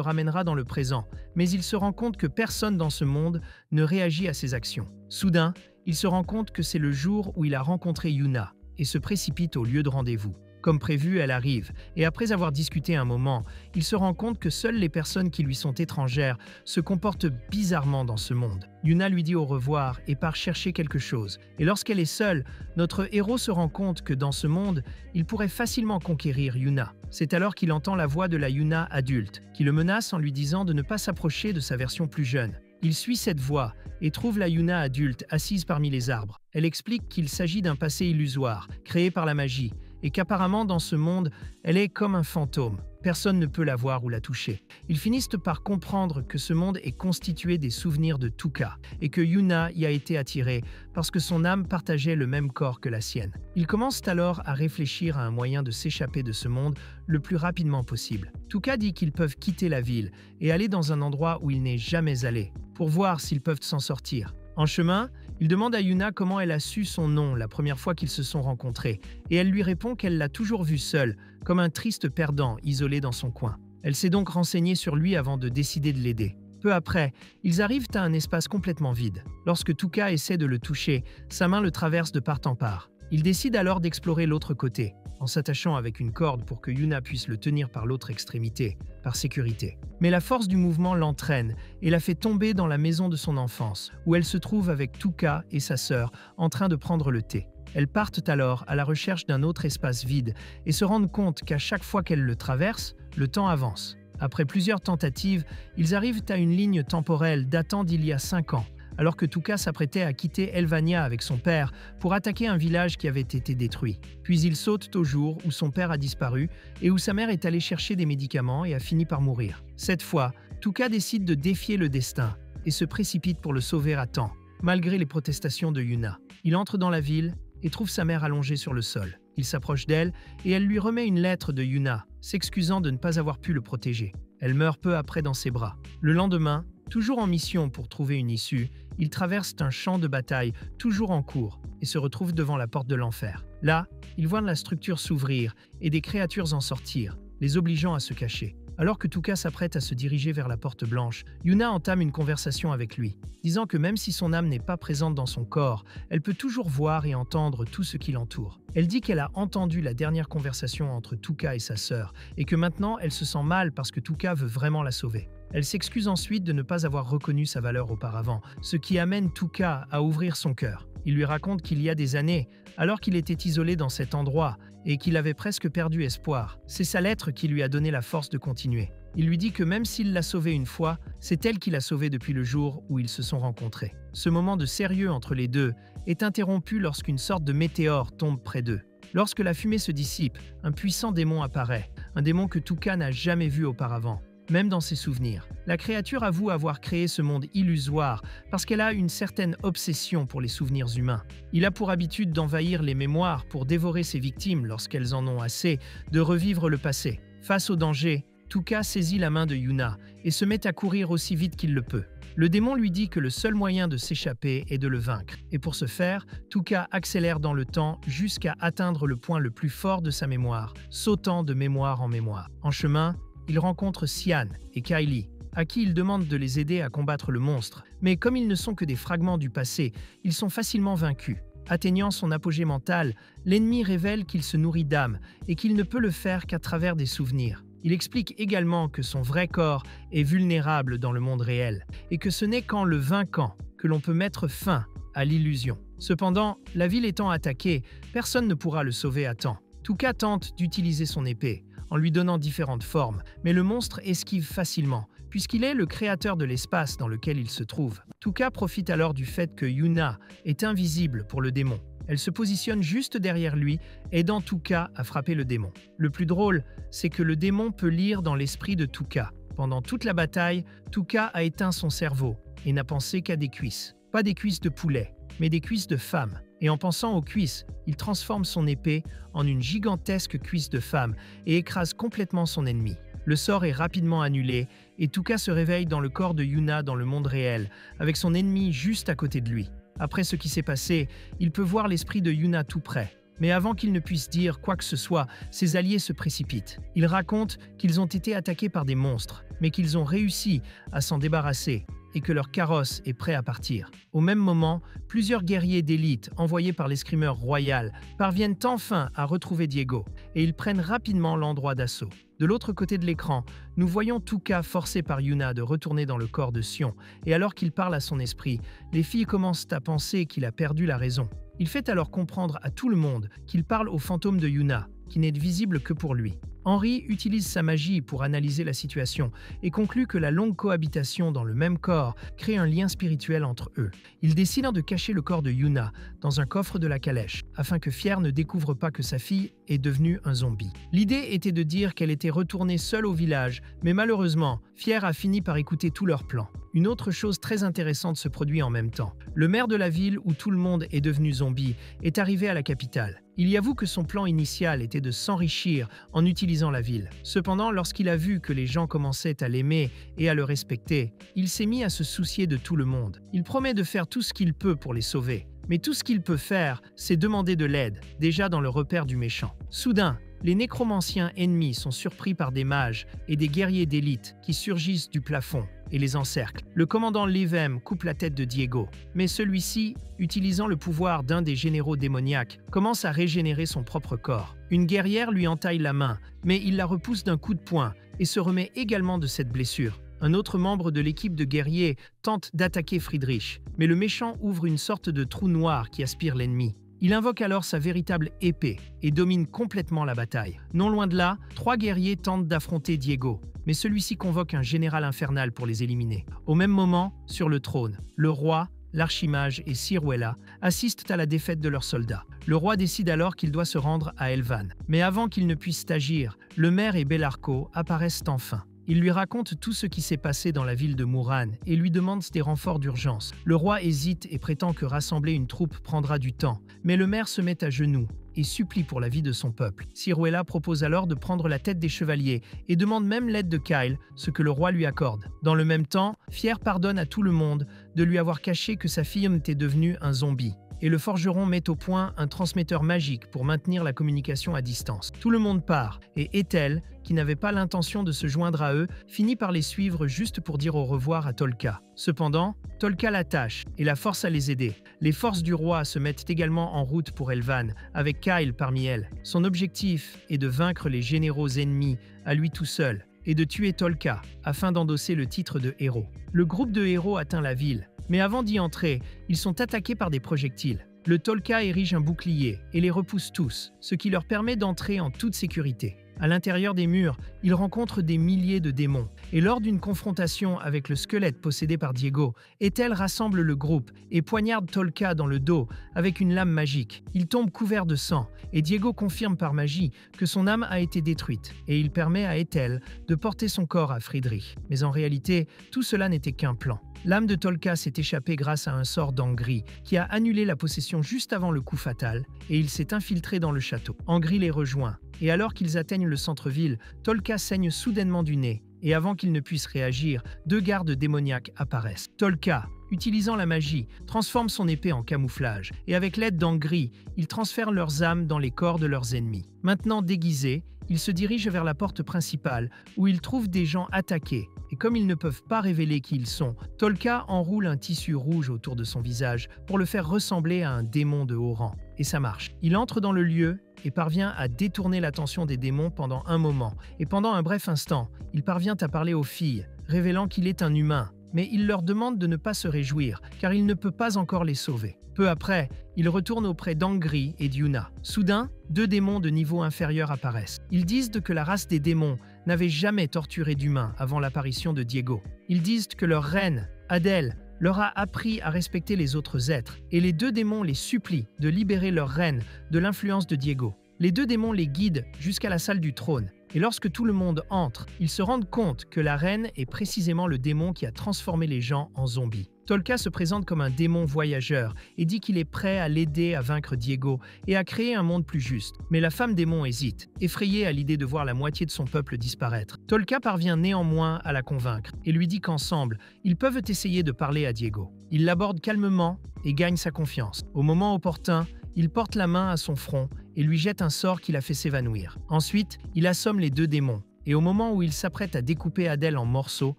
ramènera dans le présent, mais il se rend compte que personne dans ce monde ne réagit à ses actions. Soudain, il se rend compte que c'est le jour où il a rencontré Yuna et se précipite au lieu de rendez-vous. Comme prévu, elle arrive, et après avoir discuté un moment, il se rend compte que seules les personnes qui lui sont étrangères se comportent bizarrement dans ce monde. Yuna lui dit au revoir et part chercher quelque chose. Et lorsqu'elle est seule, notre héros se rend compte que dans ce monde, il pourrait facilement conquérir Yuna. C'est alors qu'il entend la voix de la Yuna adulte, qui le menace en lui disant de ne pas s'approcher de sa version plus jeune. Il suit cette voie et trouve la Yuna adulte assise parmi les arbres. Elle explique qu'il s'agit d'un passé illusoire, créé par la magie, et qu'apparemment dans ce monde, elle est comme un fantôme. Personne ne peut la voir ou la toucher. Ils finissent par comprendre que ce monde est constitué des souvenirs de Tuka et que Yuna y a été attirée parce que son âme partageait le même corps que la sienne. Ils commencent alors à réfléchir à un moyen de s'échapper de ce monde le plus rapidement possible. Tuka dit qu'ils peuvent quitter la ville et aller dans un endroit où il n'est jamais allé, pour voir s'ils peuvent s'en sortir. En chemin, il demande à Yuna comment elle a su son nom la première fois qu'ils se sont rencontrés, et elle lui répond qu'elle l'a toujours vu seul, comme un triste perdant isolé dans son coin. Elle s'est donc renseignée sur lui avant de décider de l'aider. Peu après, ils arrivent à un espace complètement vide. Lorsque Tuka essaie de le toucher, sa main le traverse de part en part. Il décide alors d'explorer l'autre côté, en s'attachant avec une corde pour que Yuna puisse le tenir par l'autre extrémité, par sécurité. Mais la force du mouvement l'entraîne et la fait tomber dans la maison de son enfance, où elle se trouve avec Tuka et sa sœur en train de prendre le thé. Elles partent alors à la recherche d'un autre espace vide et se rendent compte qu'à chaque fois qu'elles le traversent, le temps avance. Après plusieurs tentatives, ils arrivent à une ligne temporelle datant d'il y a 5 ans, alors que Tuka s'apprêtait à quitter Elvania avec son père pour attaquer un village qui avait été détruit. Puis ils sautent au jour où son père a disparu et où sa mère est allée chercher des médicaments et a fini par mourir. Cette fois, Tuka décide de défier le destin et se précipite pour le sauver à temps, malgré les protestations de Yuna. Il entre dans la ville et trouve sa mère allongée sur le sol. Il s'approche d'elle et elle lui remet une lettre de Yuna, s'excusant de ne pas avoir pu le protéger. Elle meurt peu après dans ses bras. Le lendemain, toujours en mission pour trouver une issue, ils traversent un champ de bataille toujours en cours et se retrouvent devant la porte de l'enfer. Là, ils voient la structure s'ouvrir et des créatures en sortir, les obligeant à se cacher. Alors que Tuka s'apprête à se diriger vers la porte blanche, Yuna entame une conversation avec lui, disant que même si son âme n'est pas présente dans son corps, elle peut toujours voir et entendre tout ce qui l'entoure. Elle dit qu'elle a entendu la dernière conversation entre Tuka et sa sœur, et que maintenant elle se sent mal parce que Tuka veut vraiment la sauver. Elle s'excuse ensuite de ne pas avoir reconnu sa valeur auparavant, ce qui amène Tuka à ouvrir son cœur. Il lui raconte qu'il y a des années, alors qu'il était isolé dans cet endroit et qu'il avait presque perdu espoir, c'est sa lettre qui lui a donné la force de continuer. Il lui dit que même s'il l'a sauvée une fois, c'est elle qui l'a sauvé depuis le jour où ils se sont rencontrés. Ce moment de sérieux entre les deux est interrompu lorsqu'une sorte de météore tombe près d'eux. Lorsque la fumée se dissipe, un puissant démon apparaît, un démon que Tuka n'a jamais vu auparavant. Même dans ses souvenirs. La créature avoue avoir créé ce monde illusoire parce qu'elle a une certaine obsession pour les souvenirs humains. Il a pour habitude d'envahir les mémoires pour dévorer ses victimes lorsqu'elles en ont assez de revivre le passé. Face au danger, Tuka saisit la main de Yuna et se met à courir aussi vite qu'il le peut. Le démon lui dit que le seul moyen de s'échapper est de le vaincre. Et pour ce faire, Tuka accélère dans le temps jusqu'à atteindre le point le plus fort de sa mémoire, sautant de mémoire en mémoire. En chemin, il rencontre Sian et Kylie, à qui il demande de les aider à combattre le monstre. Mais comme ils ne sont que des fragments du passé, ils sont facilement vaincus. Atteignant son apogée mental, l'ennemi révèle qu'il se nourrit d'âme et qu'il ne peut le faire qu'à travers des souvenirs. Il explique également que son vrai corps est vulnérable dans le monde réel et que ce n'est qu'en le vainquant que l'on peut mettre fin à l'illusion. Cependant, la ville étant attaquée, personne ne pourra le sauver à temps. Tuka tente d'utiliser son épée, en lui donnant différentes formes, mais le monstre esquive facilement, puisqu'il est le créateur de l'espace dans lequel il se trouve. Tuka profite alors du fait que Yuna est invisible pour le démon. Elle se positionne juste derrière lui, aidant Tuka à frapper le démon. Le plus drôle, c'est que le démon peut lire dans l'esprit de Tuka. Pendant toute la bataille, Tuka a éteint son cerveau et n'a pensé qu'à des cuisses. Pas des cuisses de poulet, mais des cuisses de femme. Et en pensant aux cuisses, il transforme son épée en une gigantesque cuisse de femme et écrase complètement son ennemi. Le sort est rapidement annulé et Tuka se réveille dans le corps de Yuna dans le monde réel, avec son ennemi juste à côté de lui. Après ce qui s'est passé, il peut voir l'esprit de Yuna tout près. Mais avant qu'il ne puisse dire quoi que ce soit, ses alliés se précipitent. Ils racontent qu'ils ont été attaqués par des monstres, mais qu'ils ont réussi à s'en débarrasser et que leur carrosse est prêt à partir. Au même moment, plusieurs guerriers d'élite envoyés par l'escrimeur royal parviennent enfin à retrouver Diego et ils prennent rapidement l'endroit d'assaut. De l'autre côté de l'écran, nous voyons Tuka forcé par Yuna de retourner dans le corps de Sion et alors qu'il parle à son esprit, les filles commencent à penser qu'il a perdu la raison. Il fait alors comprendre à tout le monde qu'il parle au fantôme de Yuna, qui n'est visible que pour lui. Henry utilise sa magie pour analyser la situation et conclut que la longue cohabitation dans le même corps crée un lien spirituel entre eux. Il décide de cacher le corps de Yuna dans un coffre de la calèche, afin que Fier ne découvre pas que sa fille est devenue un zombie. L'idée était de dire qu'elle était retournée seule au village, mais malheureusement, Fier a fini par écouter tous leurs plans. Une autre chose très intéressante se produit en même temps. Le maire de la ville où tout le monde est devenu zombie est arrivé à la capitale. Il y avoue que son plan initial était de s'enrichir en utilisant la ville. Cependant, lorsqu'il a vu que les gens commençaient à l'aimer et à le respecter, il s'est mis à se soucier de tout le monde. Il promet de faire tout ce qu'il peut pour les sauver. Mais tout ce qu'il peut faire, c'est demander de l'aide, déjà dans le repère du méchant. Soudain, les nécromanciens ennemis sont surpris par des mages et des guerriers d'élite qui surgissent du plafond et les encerclent. Le commandant Levem coupe la tête de Diego, mais celui-ci, utilisant le pouvoir d'un des généraux démoniaques, commence à régénérer son propre corps. Une guerrière lui entaille la main, mais il la repousse d'un coup de poing et se remet également de cette blessure. Un autre membre de l'équipe de guerriers tente d'attaquer Friedrich, mais le méchant ouvre une sorte de trou noir qui aspire l'ennemi. Il invoque alors sa véritable épée et domine complètement la bataille. Non loin de là, 3 guerriers tentent d'affronter Diego, mais celui-ci convoque un général infernal pour les éliminer. Au même moment, sur le trône, le roi, l'archimage et Ciruela assistent à la défaite de leurs soldats. Le roi décide alors qu'il doit se rendre à Elvan. Mais avant qu'il ne puisse agir, le maire et Bellarco apparaissent enfin. Il lui raconte tout ce qui s'est passé dans la ville de Mouran et lui demande des renforts d'urgence. Le roi hésite et prétend que rassembler une troupe prendra du temps, mais le maire se met à genoux et supplie pour la vie de son peuple. Ciruela propose alors de prendre la tête des chevaliers et demande même l'aide de Kyle, ce que le roi lui accorde. Dans le même temps, Fier pardonne à tout le monde de lui avoir caché que sa fille était devenue un zombie. Et le forgeron met au point un transmetteur magique pour maintenir la communication à distance. Tout le monde part, et Ethel, qui n'avait pas l'intention de se joindre à eux, finit par les suivre juste pour dire au revoir à Tolka. Cependant, Tolka l'attache et la force à les aider. Les forces du roi se mettent également en route pour Elvan, avec Kyle parmi elles. Son objectif est de vaincre les généraux ennemis à lui tout seul, et de tuer Tolka, afin d'endosser le titre de héros. Le groupe de héros atteint la ville, mais avant d'y entrer, ils sont attaqués par des projectiles. Le Tolka érige un bouclier et les repousse tous, ce qui leur permet d'entrer en toute sécurité. À l'intérieur des murs, ils rencontrent des milliers de démons, et lors d'une confrontation avec le squelette possédé par Diego, Ethel rassemble le groupe et poignarde Tolka dans le dos avec une lame magique. Il tombe couvert de sang, et Diego confirme par magie que son âme a été détruite, et il permet à Ethel de porter son corps à Friedrich. Mais en réalité, tout cela n'était qu'un plan. L'âme de Tolka s'est échappée grâce à un sort d'Angry, qui a annulé la possession juste avant le coup fatal, et il s'est infiltré dans le château. Angry les rejoint, et alors qu'ils atteignent le centre-ville, Tolka saigne soudainement du nez, et avant qu'il ne puisse réagir, 2 gardes démoniaques apparaissent. Tolka, utilisant la magie, transforme son épée en camouflage, et avec l'aide d'Angry, ils transfèrent leurs âmes dans les corps de leurs ennemis. Maintenant déguisés, ils se dirigent vers la porte principale, où ils trouvent des gens attaqués, et comme ils ne peuvent pas révéler qui ils sont, Tolka enroule un tissu rouge autour de son visage pour le faire ressembler à un démon de haut rang. Et ça marche. Il entre dans le lieu et parvient à détourner l'attention des démons pendant un moment. Et pendant un bref instant, il parvient à parler aux filles, révélant qu'il est un humain. Mais il leur demande de ne pas se réjouir, car il ne peut pas encore les sauver. Peu après, il retourne auprès d'Angry et d'Yuna. Soudain, 2 démons de niveau inférieur apparaissent. Ils disent que la race des démons n'avait jamais torturé d'humains avant l'apparition de Diego. Ils disent que leur reine, Adèle, leur a appris à respecter les autres êtres, et les 2 démons les supplient de libérer leur reine de l'influence de Diego. Les 2 démons les guident jusqu'à la salle du trône, et lorsque tout le monde entre, ils se rendent compte que la reine est précisément le démon qui a transformé les gens en zombies. Tolka se présente comme un démon voyageur et dit qu'il est prêt à l'aider à vaincre Diego et à créer un monde plus juste. Mais la femme démon hésite, effrayée à l'idée de voir la moitié de son peuple disparaître. Tolka parvient néanmoins à la convaincre et lui dit qu'ensemble, ils peuvent essayer de parler à Diego. Il l'aborde calmement et gagne sa confiance. Au moment opportun, il porte la main à son front et lui jette un sort qui la fait s'évanouir. Ensuite, il assomme les 2 démons. Et au moment où il s'apprête à découper Adèle en morceaux,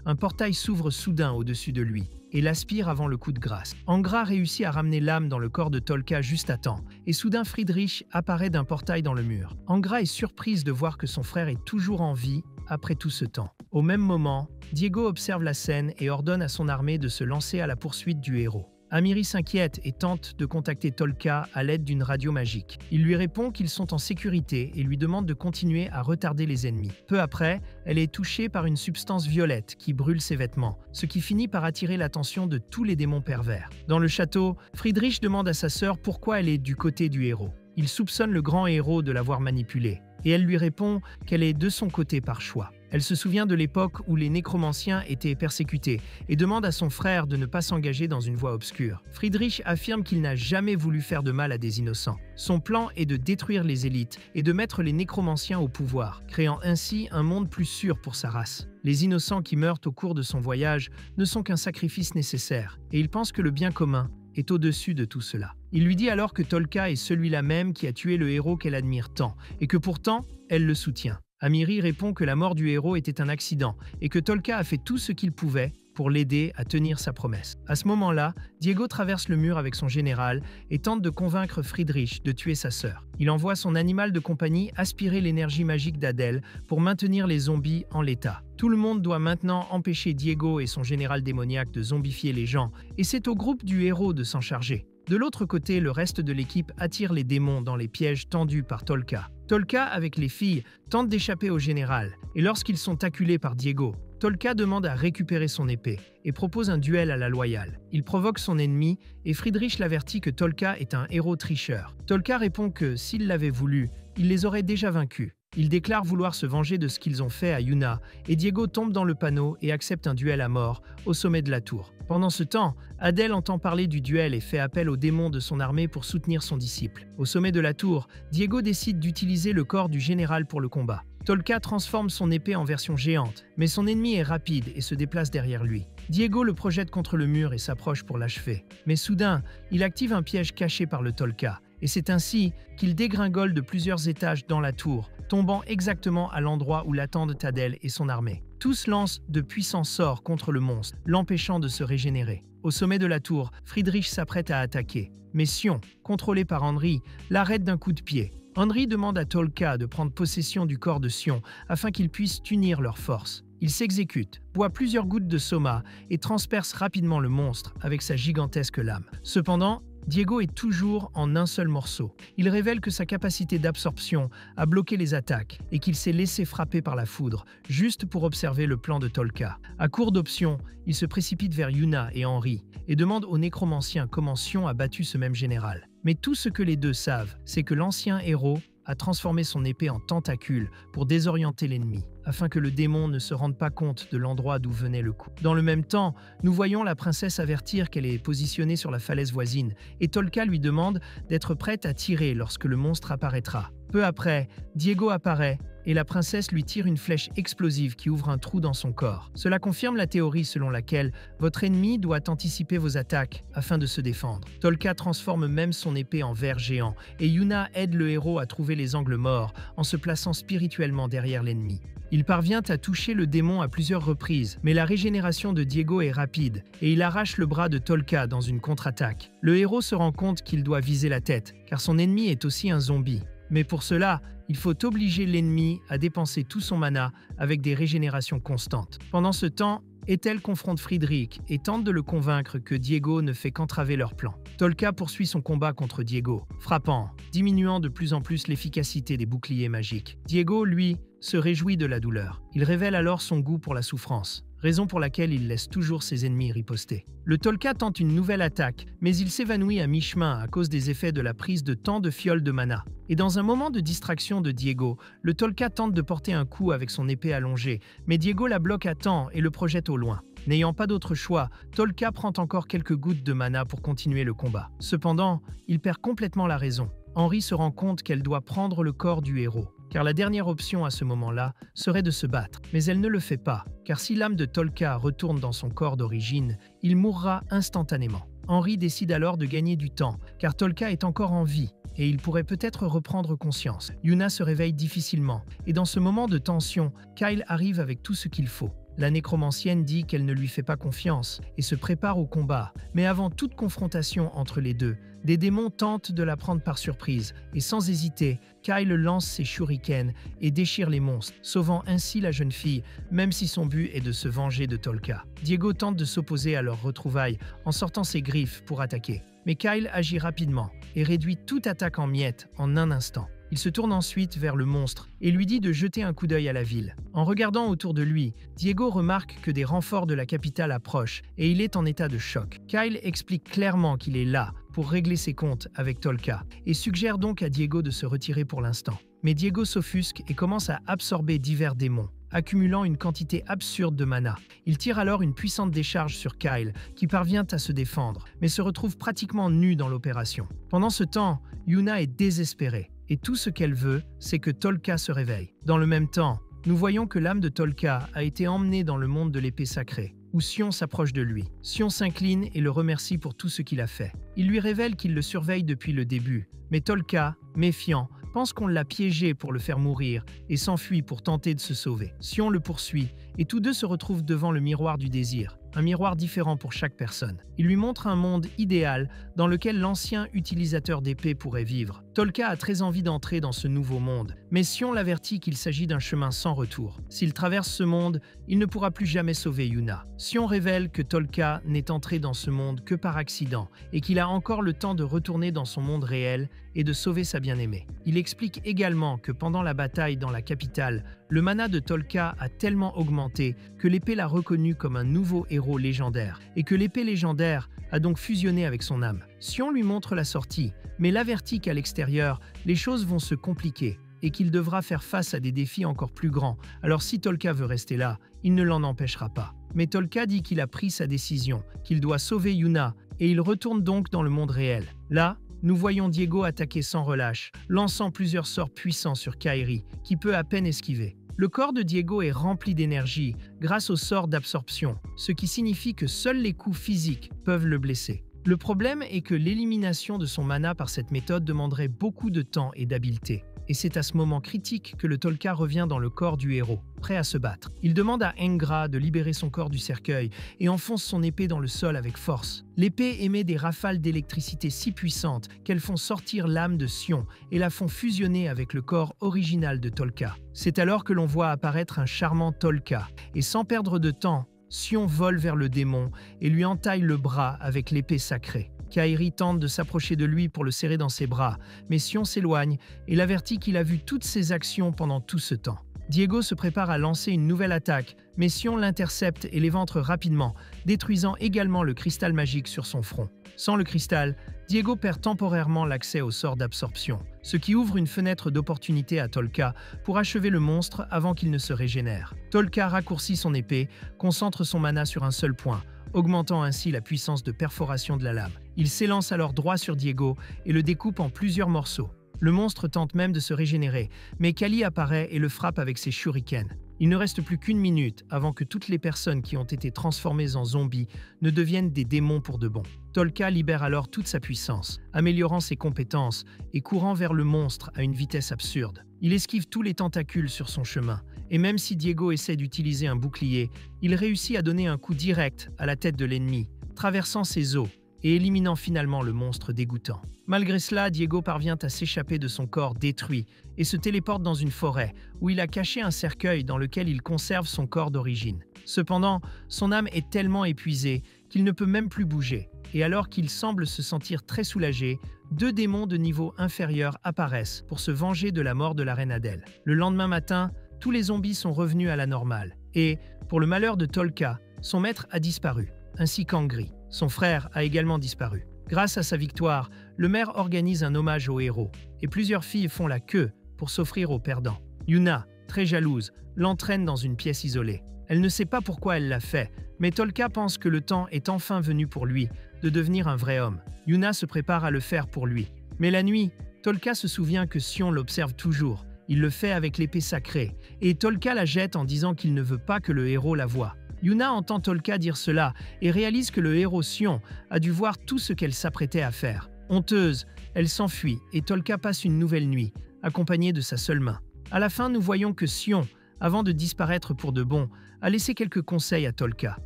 un portail s'ouvre soudain au-dessus de lui et l'aspire avant le coup de grâce. Angra réussit à ramener l'âme dans le corps de Tolka juste à temps, et soudain Friedrich apparaît d'un portail dans le mur. Angra est surprise de voir que son frère est toujours en vie après tout ce temps. Au même moment, Diego observe la scène et ordonne à son armée de se lancer à la poursuite du héros. Amiri s'inquiète et tente de contacter Tolka à l'aide d'une radio magique. Il lui répond qu'ils sont en sécurité et lui demande de continuer à retarder les ennemis. Peu après, elle est touchée par une substance violette qui brûle ses vêtements, ce qui finit par attirer l'attention de tous les démons pervers. Dans le château, Friedrich demande à sa sœur pourquoi elle est du côté du héros. Il soupçonne le grand héros de l'avoir manipulée, et elle lui répond qu'elle est de son côté par choix. Elle se souvient de l'époque où les nécromanciens étaient persécutés et demande à son frère de ne pas s'engager dans une voie obscure. Friedrich affirme qu'il n'a jamais voulu faire de mal à des innocents. Son plan est de détruire les élites et de mettre les nécromanciens au pouvoir, créant ainsi un monde plus sûr pour sa race. Les innocents qui meurent au cours de son voyage ne sont qu'un sacrifice nécessaire, et il pense que le bien commun est au-dessus de tout cela. Il lui dit alors que Tolka est celui-là même qui a tué le héros qu'elle admire tant, et que pourtant, elle le soutient. Amiri répond que la mort du héros était un accident, et que Tolka a fait tout ce qu'il pouvait pour l'aider à tenir sa promesse. À ce moment-là, Diego traverse le mur avec son général et tente de convaincre Friedrich de tuer sa sœur. Il envoie son animal de compagnie aspirer l'énergie magique d'Adèle pour maintenir les zombies en l'état. Tout le monde doit maintenant empêcher Diego et son général démoniaque de zombifier les gens, et c'est au groupe du héros de s'en charger. De l'autre côté, le reste de l'équipe attire les démons dans les pièges tendus par Tolka. Tolka, avec les filles, tente d'échapper au général, et lorsqu'ils sont acculés par Diego, Tolka demande à récupérer son épée et propose un duel à la loyale. Il provoque son ennemi et Friedrich l'avertit que Tolka est un héros tricheur. Tolka répond que, s'il l'avait voulu, il les aurait déjà vaincus. Il déclare vouloir se venger de ce qu'ils ont fait à Yuna et Diego tombe dans le panneau et accepte un duel à mort au sommet de la tour. Pendant ce temps, Adèle entend parler du duel et fait appel aux démons de son armée pour soutenir son disciple. Au sommet de la tour, Diego décide d'utiliser le corps du général pour le combat. Tolka transforme son épée en version géante, mais son ennemi est rapide et se déplace derrière lui. Diego le projette contre le mur et s'approche pour l'achever. Mais soudain, il active un piège caché par le Tolka, et c'est ainsi qu'il dégringole de plusieurs étages dans la tour, tombant exactement à l'endroit où l'attendent Adèle et son armée. Tous lancent de puissants sorts contre le monstre, l'empêchant de se régénérer. Au sommet de la tour, Friedrich s'apprête à attaquer, mais Sion, contrôlé par Henry, l'arrête d'un coup de pied. Henry demande à Tolka de prendre possession du corps de Sion afin qu'ils puissent unir leurs forces. Il s'exécute, boit plusieurs gouttes de soma et transperce rapidement le monstre avec sa gigantesque lame. Cependant, Diego est toujours en un seul morceau. Il révèle que sa capacité d'absorption a bloqué les attaques et qu'il s'est laissé frapper par la foudre, juste pour observer le plan de Tolka. À court d'options, il se précipite vers Yuna et Henry et demande aux nécromanciens comment Sion a battu ce même général. Mais tout ce que les deux savent, c'est que l'ancien héros a transformé son épée en tentacule pour désorienter l'ennemi, afin que le démon ne se rende pas compte de l'endroit d'où venait le coup. Dans le même temps, nous voyons la princesse avertir qu'elle est positionnée sur la falaise voisine, et Tolka lui demande d'être prête à tirer lorsque le monstre apparaîtra. Peu après, Diego apparaît, et la princesse lui tire une flèche explosive qui ouvre un trou dans son corps. Cela confirme la théorie selon laquelle votre ennemi doit anticiper vos attaques afin de se défendre. Tolka transforme même son épée en ver géant, et Yuna aide le héros à trouver les angles morts en se plaçant spirituellement derrière l'ennemi. Il parvient à toucher le démon à plusieurs reprises, mais la régénération de Diego est rapide, et il arrache le bras de Tolka dans une contre-attaque. Le héros se rend compte qu'il doit viser la tête, car son ennemi est aussi un zombie. Mais pour cela, il faut obliger l'ennemi à dépenser tout son mana avec des régénérations constantes. Pendant ce temps, Ethel confronte Friedrich et tente de le convaincre que Diego ne fait qu'entraver leur plan. Tolka poursuit son combat contre Diego, frappant, diminuant de plus en plus l'efficacité des boucliers magiques. Diego, lui, se réjouit de la douleur. Il révèle alors son goût pour la souffrance, raison pour laquelle il laisse toujours ses ennemis riposter. Le Tolka tente une nouvelle attaque, mais il s'évanouit à mi-chemin à cause des effets de la prise de tant de fioles de mana. Et dans un moment de distraction de Diego, le Tolka tente de porter un coup avec son épée allongée, mais Diego la bloque à temps et le projette au loin. N'ayant pas d'autre choix, Tolka prend encore quelques gouttes de mana pour continuer le combat. Cependant, il perd complètement la raison. Henry se rend compte qu'elle doit prendre le corps du héros, car la dernière option à ce moment-là serait de se battre. Mais elle ne le fait pas, car si l'âme de Tolka retourne dans son corps d'origine, il mourra instantanément. Henry décide alors de gagner du temps, car Tolka est encore en vie, et il pourrait peut-être reprendre conscience. Yuna se réveille difficilement, et dans ce moment de tension, Kyle arrive avec tout ce qu'il faut. La nécromancienne dit qu'elle ne lui fait pas confiance et se prépare au combat. Mais avant toute confrontation entre les deux, des démons tentent de la prendre par surprise et sans hésiter, Kyle lance ses shurikens et déchire les monstres, sauvant ainsi la jeune fille, même si son but est de se venger de Tolka. Diego tente de s'opposer à leur retrouvailles en sortant ses griffes pour attaquer. Mais Kyle agit rapidement et réduit toute attaque en miettes en un instant. Il se tourne ensuite vers le monstre et lui dit de jeter un coup d'œil à la ville. En regardant autour de lui, Diego remarque que des renforts de la capitale approchent et il est en état de choc. Kyle explique clairement qu'il est là pour régler ses comptes avec Tolka et suggère donc à Diego de se retirer pour l'instant. Mais Diego s'offusque et commence à absorber divers démons, accumulant une quantité absurde de mana. Il tire alors une puissante décharge sur Kyle, qui parvient à se défendre, mais se retrouve pratiquement nu dans l'opération. Pendant ce temps, Yuna est désespérée, et tout ce qu'elle veut, c'est que Tolka se réveille. Dans le même temps, nous voyons que l'âme de Tolka a été emmenée dans le monde de l'épée sacrée, où Sion s'approche de lui. Sion s'incline et le remercie pour tout ce qu'il a fait. Il lui révèle qu'il le surveille depuis le début, mais Tolka, méfiant, pense qu'on l'a piégé pour le faire mourir et s'enfuit pour tenter de se sauver. Sion le poursuit et tous deux se retrouvent devant le miroir du désir, un miroir différent pour chaque personne. Il lui montre un monde idéal dans lequel l'ancien utilisateur d'épée pourrait vivre. Tolka a très envie d'entrer dans ce nouveau monde, mais Sion l'avertit qu'il s'agit d'un chemin sans retour. S'il traverse ce monde, il ne pourra plus jamais sauver Yuna. Sion révèle que Tolka n'est entré dans ce monde que par accident et qu'il a encore le temps de retourner dans son monde réel et de sauver sa bien-aimée. Il explique également que pendant la bataille dans la capitale, le mana de Tolka a tellement augmenté que l'épée l'a reconnu comme un nouveau héros légendaire et que l'épée légendaire a donc fusionné avec son âme. Sion lui montre la sortie, mais l'avertit qu'à l'extérieur, les choses vont se compliquer et qu'il devra faire face à des défis encore plus grands. Alors si Tolka veut rester là, il ne l'en empêchera pas. Mais Tolka dit qu'il a pris sa décision, qu'il doit sauver Yuna, et il retourne donc dans le monde réel. Là, nous voyons Diego attaquer sans relâche, lançant plusieurs sorts puissants sur Kairi, qui peut à peine esquiver. Le corps de Diego est rempli d'énergie grâce au sort d'absorption, ce qui signifie que seuls les coups physiques peuvent le blesser. Le problème est que l'élimination de son mana par cette méthode demanderait beaucoup de temps et d'habileté. Et c'est à ce moment critique que le Tolka revient dans le corps du héros, prêt à se battre. Il demande à Engra de libérer son corps du cercueil et enfonce son épée dans le sol avec force. L'épée émet des rafales d'électricité si puissantes qu'elles font sortir l'âme de Sion et la font fusionner avec le corps original de Tolka. C'est alors que l'on voit apparaître un charmant Tolka, et sans perdre de temps, Sion vole vers le démon et lui entaille le bras avec l'épée sacrée. Kairi tente de s'approcher de lui pour le serrer dans ses bras, mais Sion s'éloigne et l'avertit qu'il a vu toutes ses actions pendant tout ce temps. Diego se prépare à lancer une nouvelle attaque, mais Sion l'intercepte et l'éventre rapidement, détruisant également le cristal magique sur son front. Sans le cristal, Diego perd temporairement l'accès au sort d'absorption, ce qui ouvre une fenêtre d'opportunité à Tolka pour achever le monstre avant qu'il ne se régénère. Tolka raccourcit son épée, concentre son mana sur un seul point, augmentant ainsi la puissance de perforation de la lame. Il s'élance alors droit sur Diego et le découpe en plusieurs morceaux. Le monstre tente même de se régénérer, mais Kali apparaît et le frappe avec ses shurikens. Il ne reste plus qu'une minute avant que toutes les personnes qui ont été transformées en zombies ne deviennent des démons pour de bon. Tolka libère alors toute sa puissance, améliorant ses compétences et courant vers le monstre à une vitesse absurde. Il esquive tous les tentacules sur son chemin, et même si Diego essaie d'utiliser un bouclier, il réussit à donner un coup direct à la tête de l'ennemi, traversant ses os et éliminant finalement le monstre dégoûtant. Malgré cela, Diego parvient à s'échapper de son corps détruit et se téléporte dans une forêt où il a caché un cercueil dans lequel il conserve son corps d'origine. Cependant, son âme est tellement épuisée qu'il ne peut même plus bouger. Et alors qu'il semble se sentir très soulagé, deux démons de niveau inférieur apparaissent pour se venger de la mort de la reine Adèle. Le lendemain matin, tous les zombies sont revenus à la normale. Et, pour le malheur de Tolka, son maître a disparu, ainsi qu'Angri. Son frère a également disparu. Grâce à sa victoire, le maire organise un hommage aux héros, et plusieurs filles font la queue pour s'offrir aux perdants. Yuna, très jalouse, l'entraîne dans une pièce isolée. Elle ne sait pas pourquoi elle l'a fait, mais Tolka pense que le temps est enfin venu pour lui de devenir un vrai homme. Yuna se prépare à le faire pour lui. Mais la nuit, Tolka se souvient que Sion l'observe toujours. Il le fait avec l'épée sacrée, et Tolka la jette en disant qu'il ne veut pas que le héros la voie. Yuna entend Tolka dire cela et réalise que le héros Sion a dû voir tout ce qu'elle s'apprêtait à faire. Honteuse, elle s'enfuit et Tolka passe une nouvelle nuit, accompagnée de sa seule main. À la fin, nous voyons que Sion avant de disparaître pour de bon, a laissé quelques conseils à Tolka.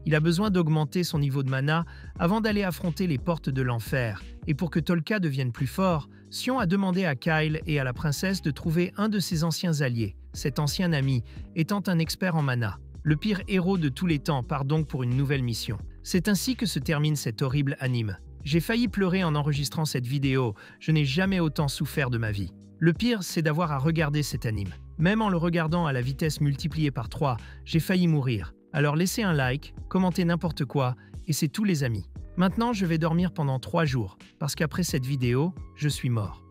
Il a besoin d'augmenter son niveau de mana avant d'aller affronter les portes de l'enfer. Et pour que Tolka devienne plus fort, Sion a demandé à Kyle et à la princesse de trouver un de ses anciens alliés, cet ancien ami étant un expert en mana. Le pire héros de tous les temps part donc pour une nouvelle mission. C'est ainsi que se termine cet horrible anime. J'ai failli pleurer en enregistrant cette vidéo, je n'ai jamais autant souffert de ma vie. Le pire, c'est d'avoir à regarder cet anime. Même en le regardant à la vitesse multipliée par 3, j'ai failli mourir. Alors laissez un like, commentez n'importe quoi, et c'est tout les amis. Maintenant, je vais dormir pendant 3 jours, parce qu'après cette vidéo, je suis mort.